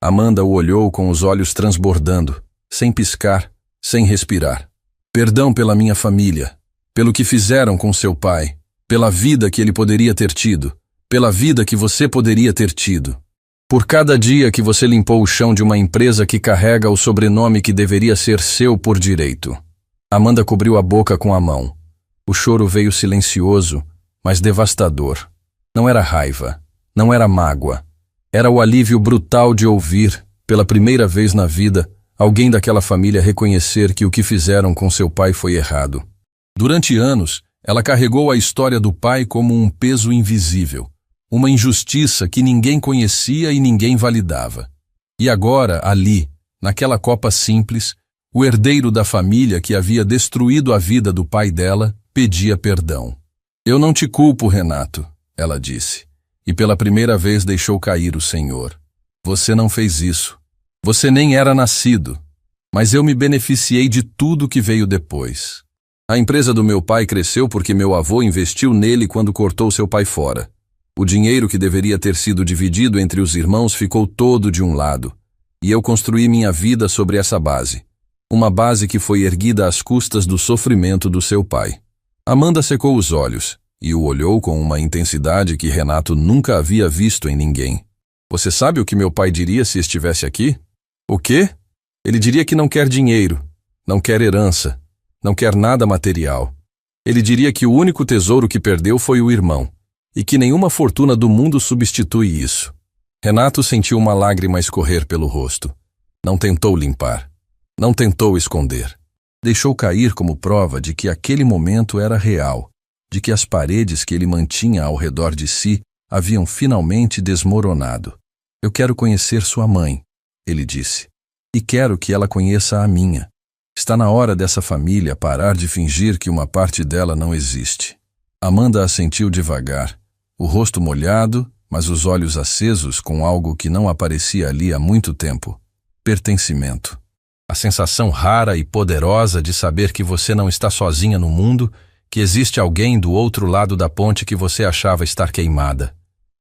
Amanda o olhou com os olhos transbordando, sem piscar, sem respirar. Perdão pela minha família, pelo que fizeram com seu pai, pela vida que ele poderia ter tido, pela vida que você poderia ter tido. Por cada dia que você limpou o chão de uma empresa que carrega o sobrenome que deveria ser seu por direito. Amanda cobriu a boca com a mão. O choro veio silencioso, mas devastador. Não era raiva, não era mágoa. Era o alívio brutal de ouvir, pela primeira vez na vida, alguém daquela família reconhecer que o que fizeram com seu pai foi errado. Durante anos, ela carregou a história do pai como um peso invisível, uma injustiça que ninguém conhecia e ninguém validava. E agora, ali, naquela copa simples, o herdeiro da família que havia destruído a vida do pai dela pedia perdão. Eu não te culpo, Renato, ela disse, e pela primeira vez deixou cair o Senhor. Você não fez isso. Você nem era nascido. Mas eu me beneficiei de tudo que veio depois. A empresa do meu pai cresceu porque meu avô investiu nele quando cortou seu pai fora. O dinheiro que deveria ter sido dividido entre os irmãos ficou todo de um lado. E eu construí minha vida sobre essa base. Uma base que foi erguida às custas do sofrimento do seu pai. Amanda secou os olhos e o olhou com uma intensidade que Renato nunca havia visto em ninguém. Você sabe o que meu pai diria se estivesse aqui? O quê? Ele diria que não quer dinheiro, não quer herança, não quer nada material. Ele diria que o único tesouro que perdeu foi o irmão, e que nenhuma fortuna do mundo substitui isso. Renato sentiu uma lágrima escorrer pelo rosto. Não tentou limpar. Não tentou esconder. Deixou cair como prova de que aquele momento era real, de que as paredes que ele mantinha ao redor de si haviam finalmente desmoronado. Eu quero conhecer sua mãe, ele disse, e quero que ela conheça a minha. Está na hora dessa família parar de fingir que uma parte dela não existe. Amanda assentiu devagar, o rosto molhado, mas os olhos acesos com algo que não aparecia ali há muito tempo. Pertencimento. A sensação rara e poderosa de saber que você não está sozinha no mundo, que existe alguém do outro lado da ponte que você achava estar queimada.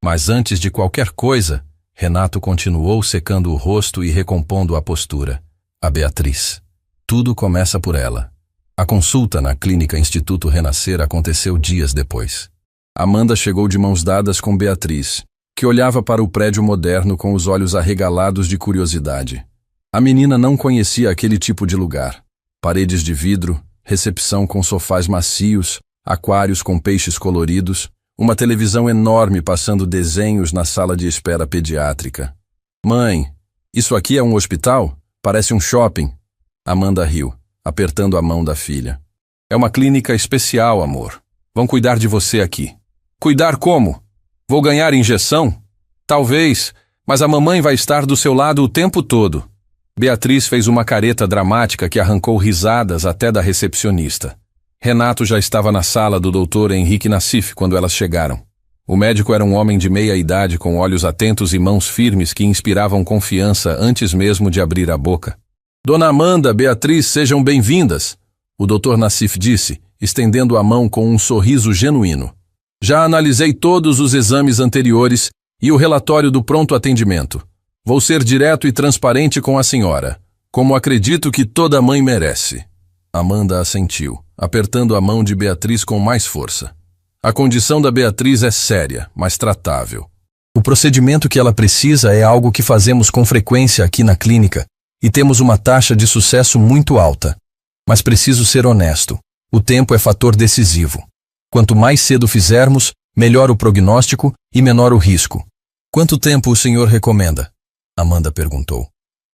Mas antes de qualquer coisa, Renato continuou secando o rosto e recompondo a postura. A Beatriz. Tudo começa por ela. A consulta na clínica Instituto Renascer aconteceu dias depois. Amanda chegou de mãos dadas com Beatriz, que olhava para o prédio moderno com os olhos arregalados de curiosidade. A menina não conhecia aquele tipo de lugar. Paredes de vidro, recepção com sofás macios, aquários com peixes coloridos, uma televisão enorme passando desenhos na sala de espera pediátrica. Mãe, isso aqui é um hospital? Parece um shopping. Amanda riu, apertando a mão da filha. É uma clínica especial, amor. Vão cuidar de você aqui. Cuidar como? Vou ganhar injeção? Talvez, mas a mamãe vai estar do seu lado o tempo todo. Beatriz fez uma careta dramática que arrancou risadas até da recepcionista. Renato já estava na sala do Dr. Henrique Nassif quando elas chegaram. O médico era um homem de meia idade com olhos atentos e mãos firmes que inspiravam confiança antes mesmo de abrir a boca. Dona Amanda, Beatriz, sejam bem-vindas, o Dr. Nassif disse, estendendo a mão com um sorriso genuíno. Já analisei todos os exames anteriores e o relatório do pronto atendimento. Vou ser direto e transparente com a senhora, como acredito que toda mãe merece. Amanda assentiu, apertando a mão de Beatriz com mais força. A condição da Beatriz é séria, mas tratável. O procedimento que ela precisa é algo que fazemos com frequência aqui na clínica e temos uma taxa de sucesso muito alta. Mas preciso ser honesto. O tempo é fator decisivo. Quanto mais cedo fizermos, melhor o prognóstico e menor o risco. Quanto tempo o senhor recomenda? Amanda perguntou.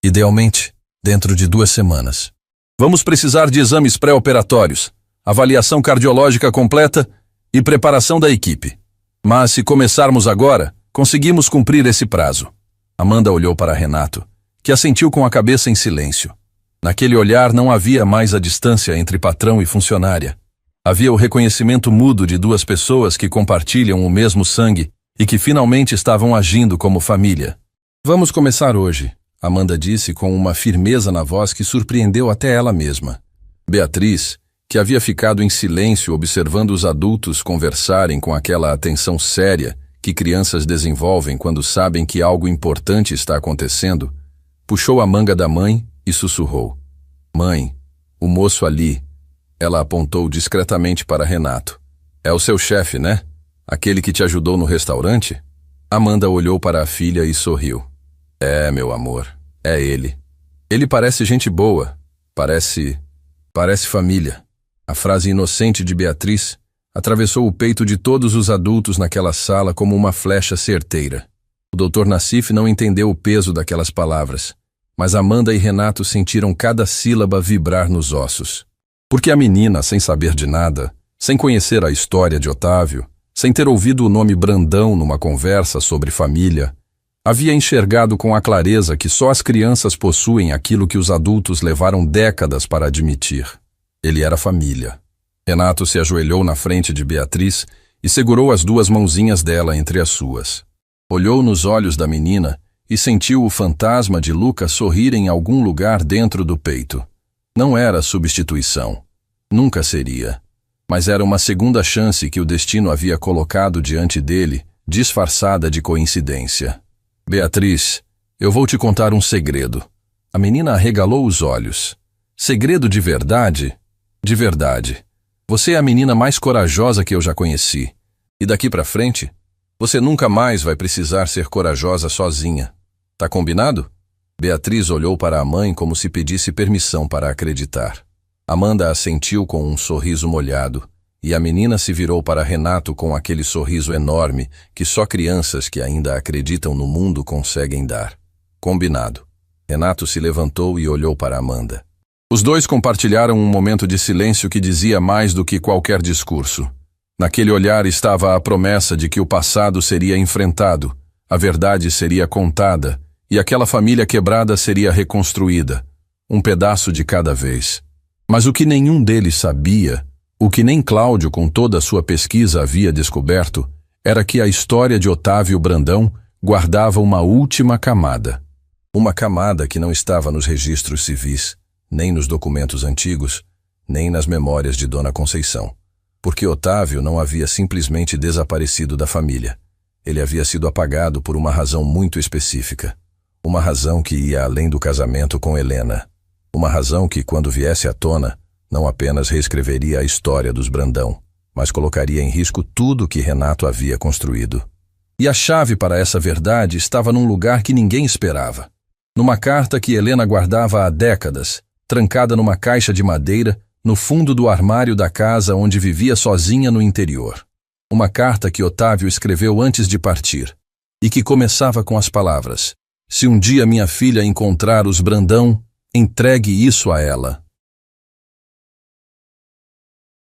Idealmente, dentro de 2 semanas. Vamos precisar de exames pré-operatórios, avaliação cardiológica completa e preparação da equipe. Mas se começarmos agora, conseguimos cumprir esse prazo. Amanda olhou para Renato, que assentiu com a cabeça em silêncio. Naquele olhar não havia mais a distância entre patrão e funcionária. Havia o reconhecimento mudo de 2 pessoas que compartilham o mesmo sangue e que finalmente estavam agindo como família. Vamos começar hoje, Amanda disse com uma firmeza na voz que surpreendeu até ela mesma. Beatriz, que havia ficado em silêncio observando os adultos conversarem com aquela atenção séria que crianças desenvolvem quando sabem que algo importante está acontecendo, puxou a manga da mãe e sussurrou. Mãe, o moço ali. Ela apontou discretamente para Renato. É o seu chefe, né? Aquele que te ajudou no restaurante? Amanda olhou para a filha e sorriu. É, meu amor, é ele. Ele parece gente boa. Parece família. A frase inocente de Beatriz atravessou o peito de todos os adultos naquela sala como uma flecha certeira. O Dr. Nassif não entendeu o peso daquelas palavras, mas Amanda e Renato sentiram cada sílaba vibrar nos ossos. Porque a menina, sem saber de nada, sem conhecer a história de Otávio, sem ter ouvido o nome Brandão numa conversa sobre família, havia enxergado com a clareza que só as crianças possuem aquilo que os adultos levaram décadas para admitir. Ele era família. Renato se ajoelhou na frente de Beatriz e segurou as 2 mãozinhas dela entre as suas. Olhou nos olhos da menina e sentiu o fantasma de Lucas sorrir em algum lugar dentro do peito. Não era substituição. Nunca seria. Mas era uma segunda chance que o destino havia colocado diante dele, disfarçada de coincidência. Beatriz, eu vou te contar um segredo. A menina arregalou os olhos. Segredo de verdade? De verdade. Você é a menina mais corajosa que eu já conheci. E daqui pra frente, você nunca mais vai precisar ser corajosa sozinha. Tá combinado? Beatriz olhou para a mãe como se pedisse permissão para acreditar. Amanda assentiu com um sorriso molhado, e a menina se virou para Renato com aquele sorriso enorme que só crianças que ainda acreditam no mundo conseguem dar. Combinado. Renato se levantou e olhou para Amanda. Os 2 compartilharam um momento de silêncio que dizia mais do que qualquer discurso. Naquele olhar estava a promessa de que o passado seria enfrentado, a verdade seria contada, e aquela família quebrada seria reconstruída, um pedaço de cada vez. Mas o que nenhum deles sabia, o que nem Cláudio com toda a sua pesquisa havia descoberto, era que a história de Otávio Brandão guardava uma última camada. Uma camada que não estava nos registros civis, nem nos documentos antigos, nem nas memórias de Dona Conceição. Porque Otávio não havia simplesmente desaparecido da família. Ele havia sido apagado por uma razão muito específica. Uma razão que ia além do casamento com Helena. Uma razão que, quando viesse à tona, não apenas reescreveria a história dos Brandão, mas colocaria em risco tudo que Renato havia construído. E a chave para essa verdade estava num lugar que ninguém esperava. Numa carta que Helena guardava há décadas, trancada numa caixa de madeira, no fundo do armário da casa onde vivia sozinha no interior. Uma carta que Otávio escreveu antes de partir, e que começava com as palavras: Se um dia minha filha encontrar os Brandão, entregue isso a ela.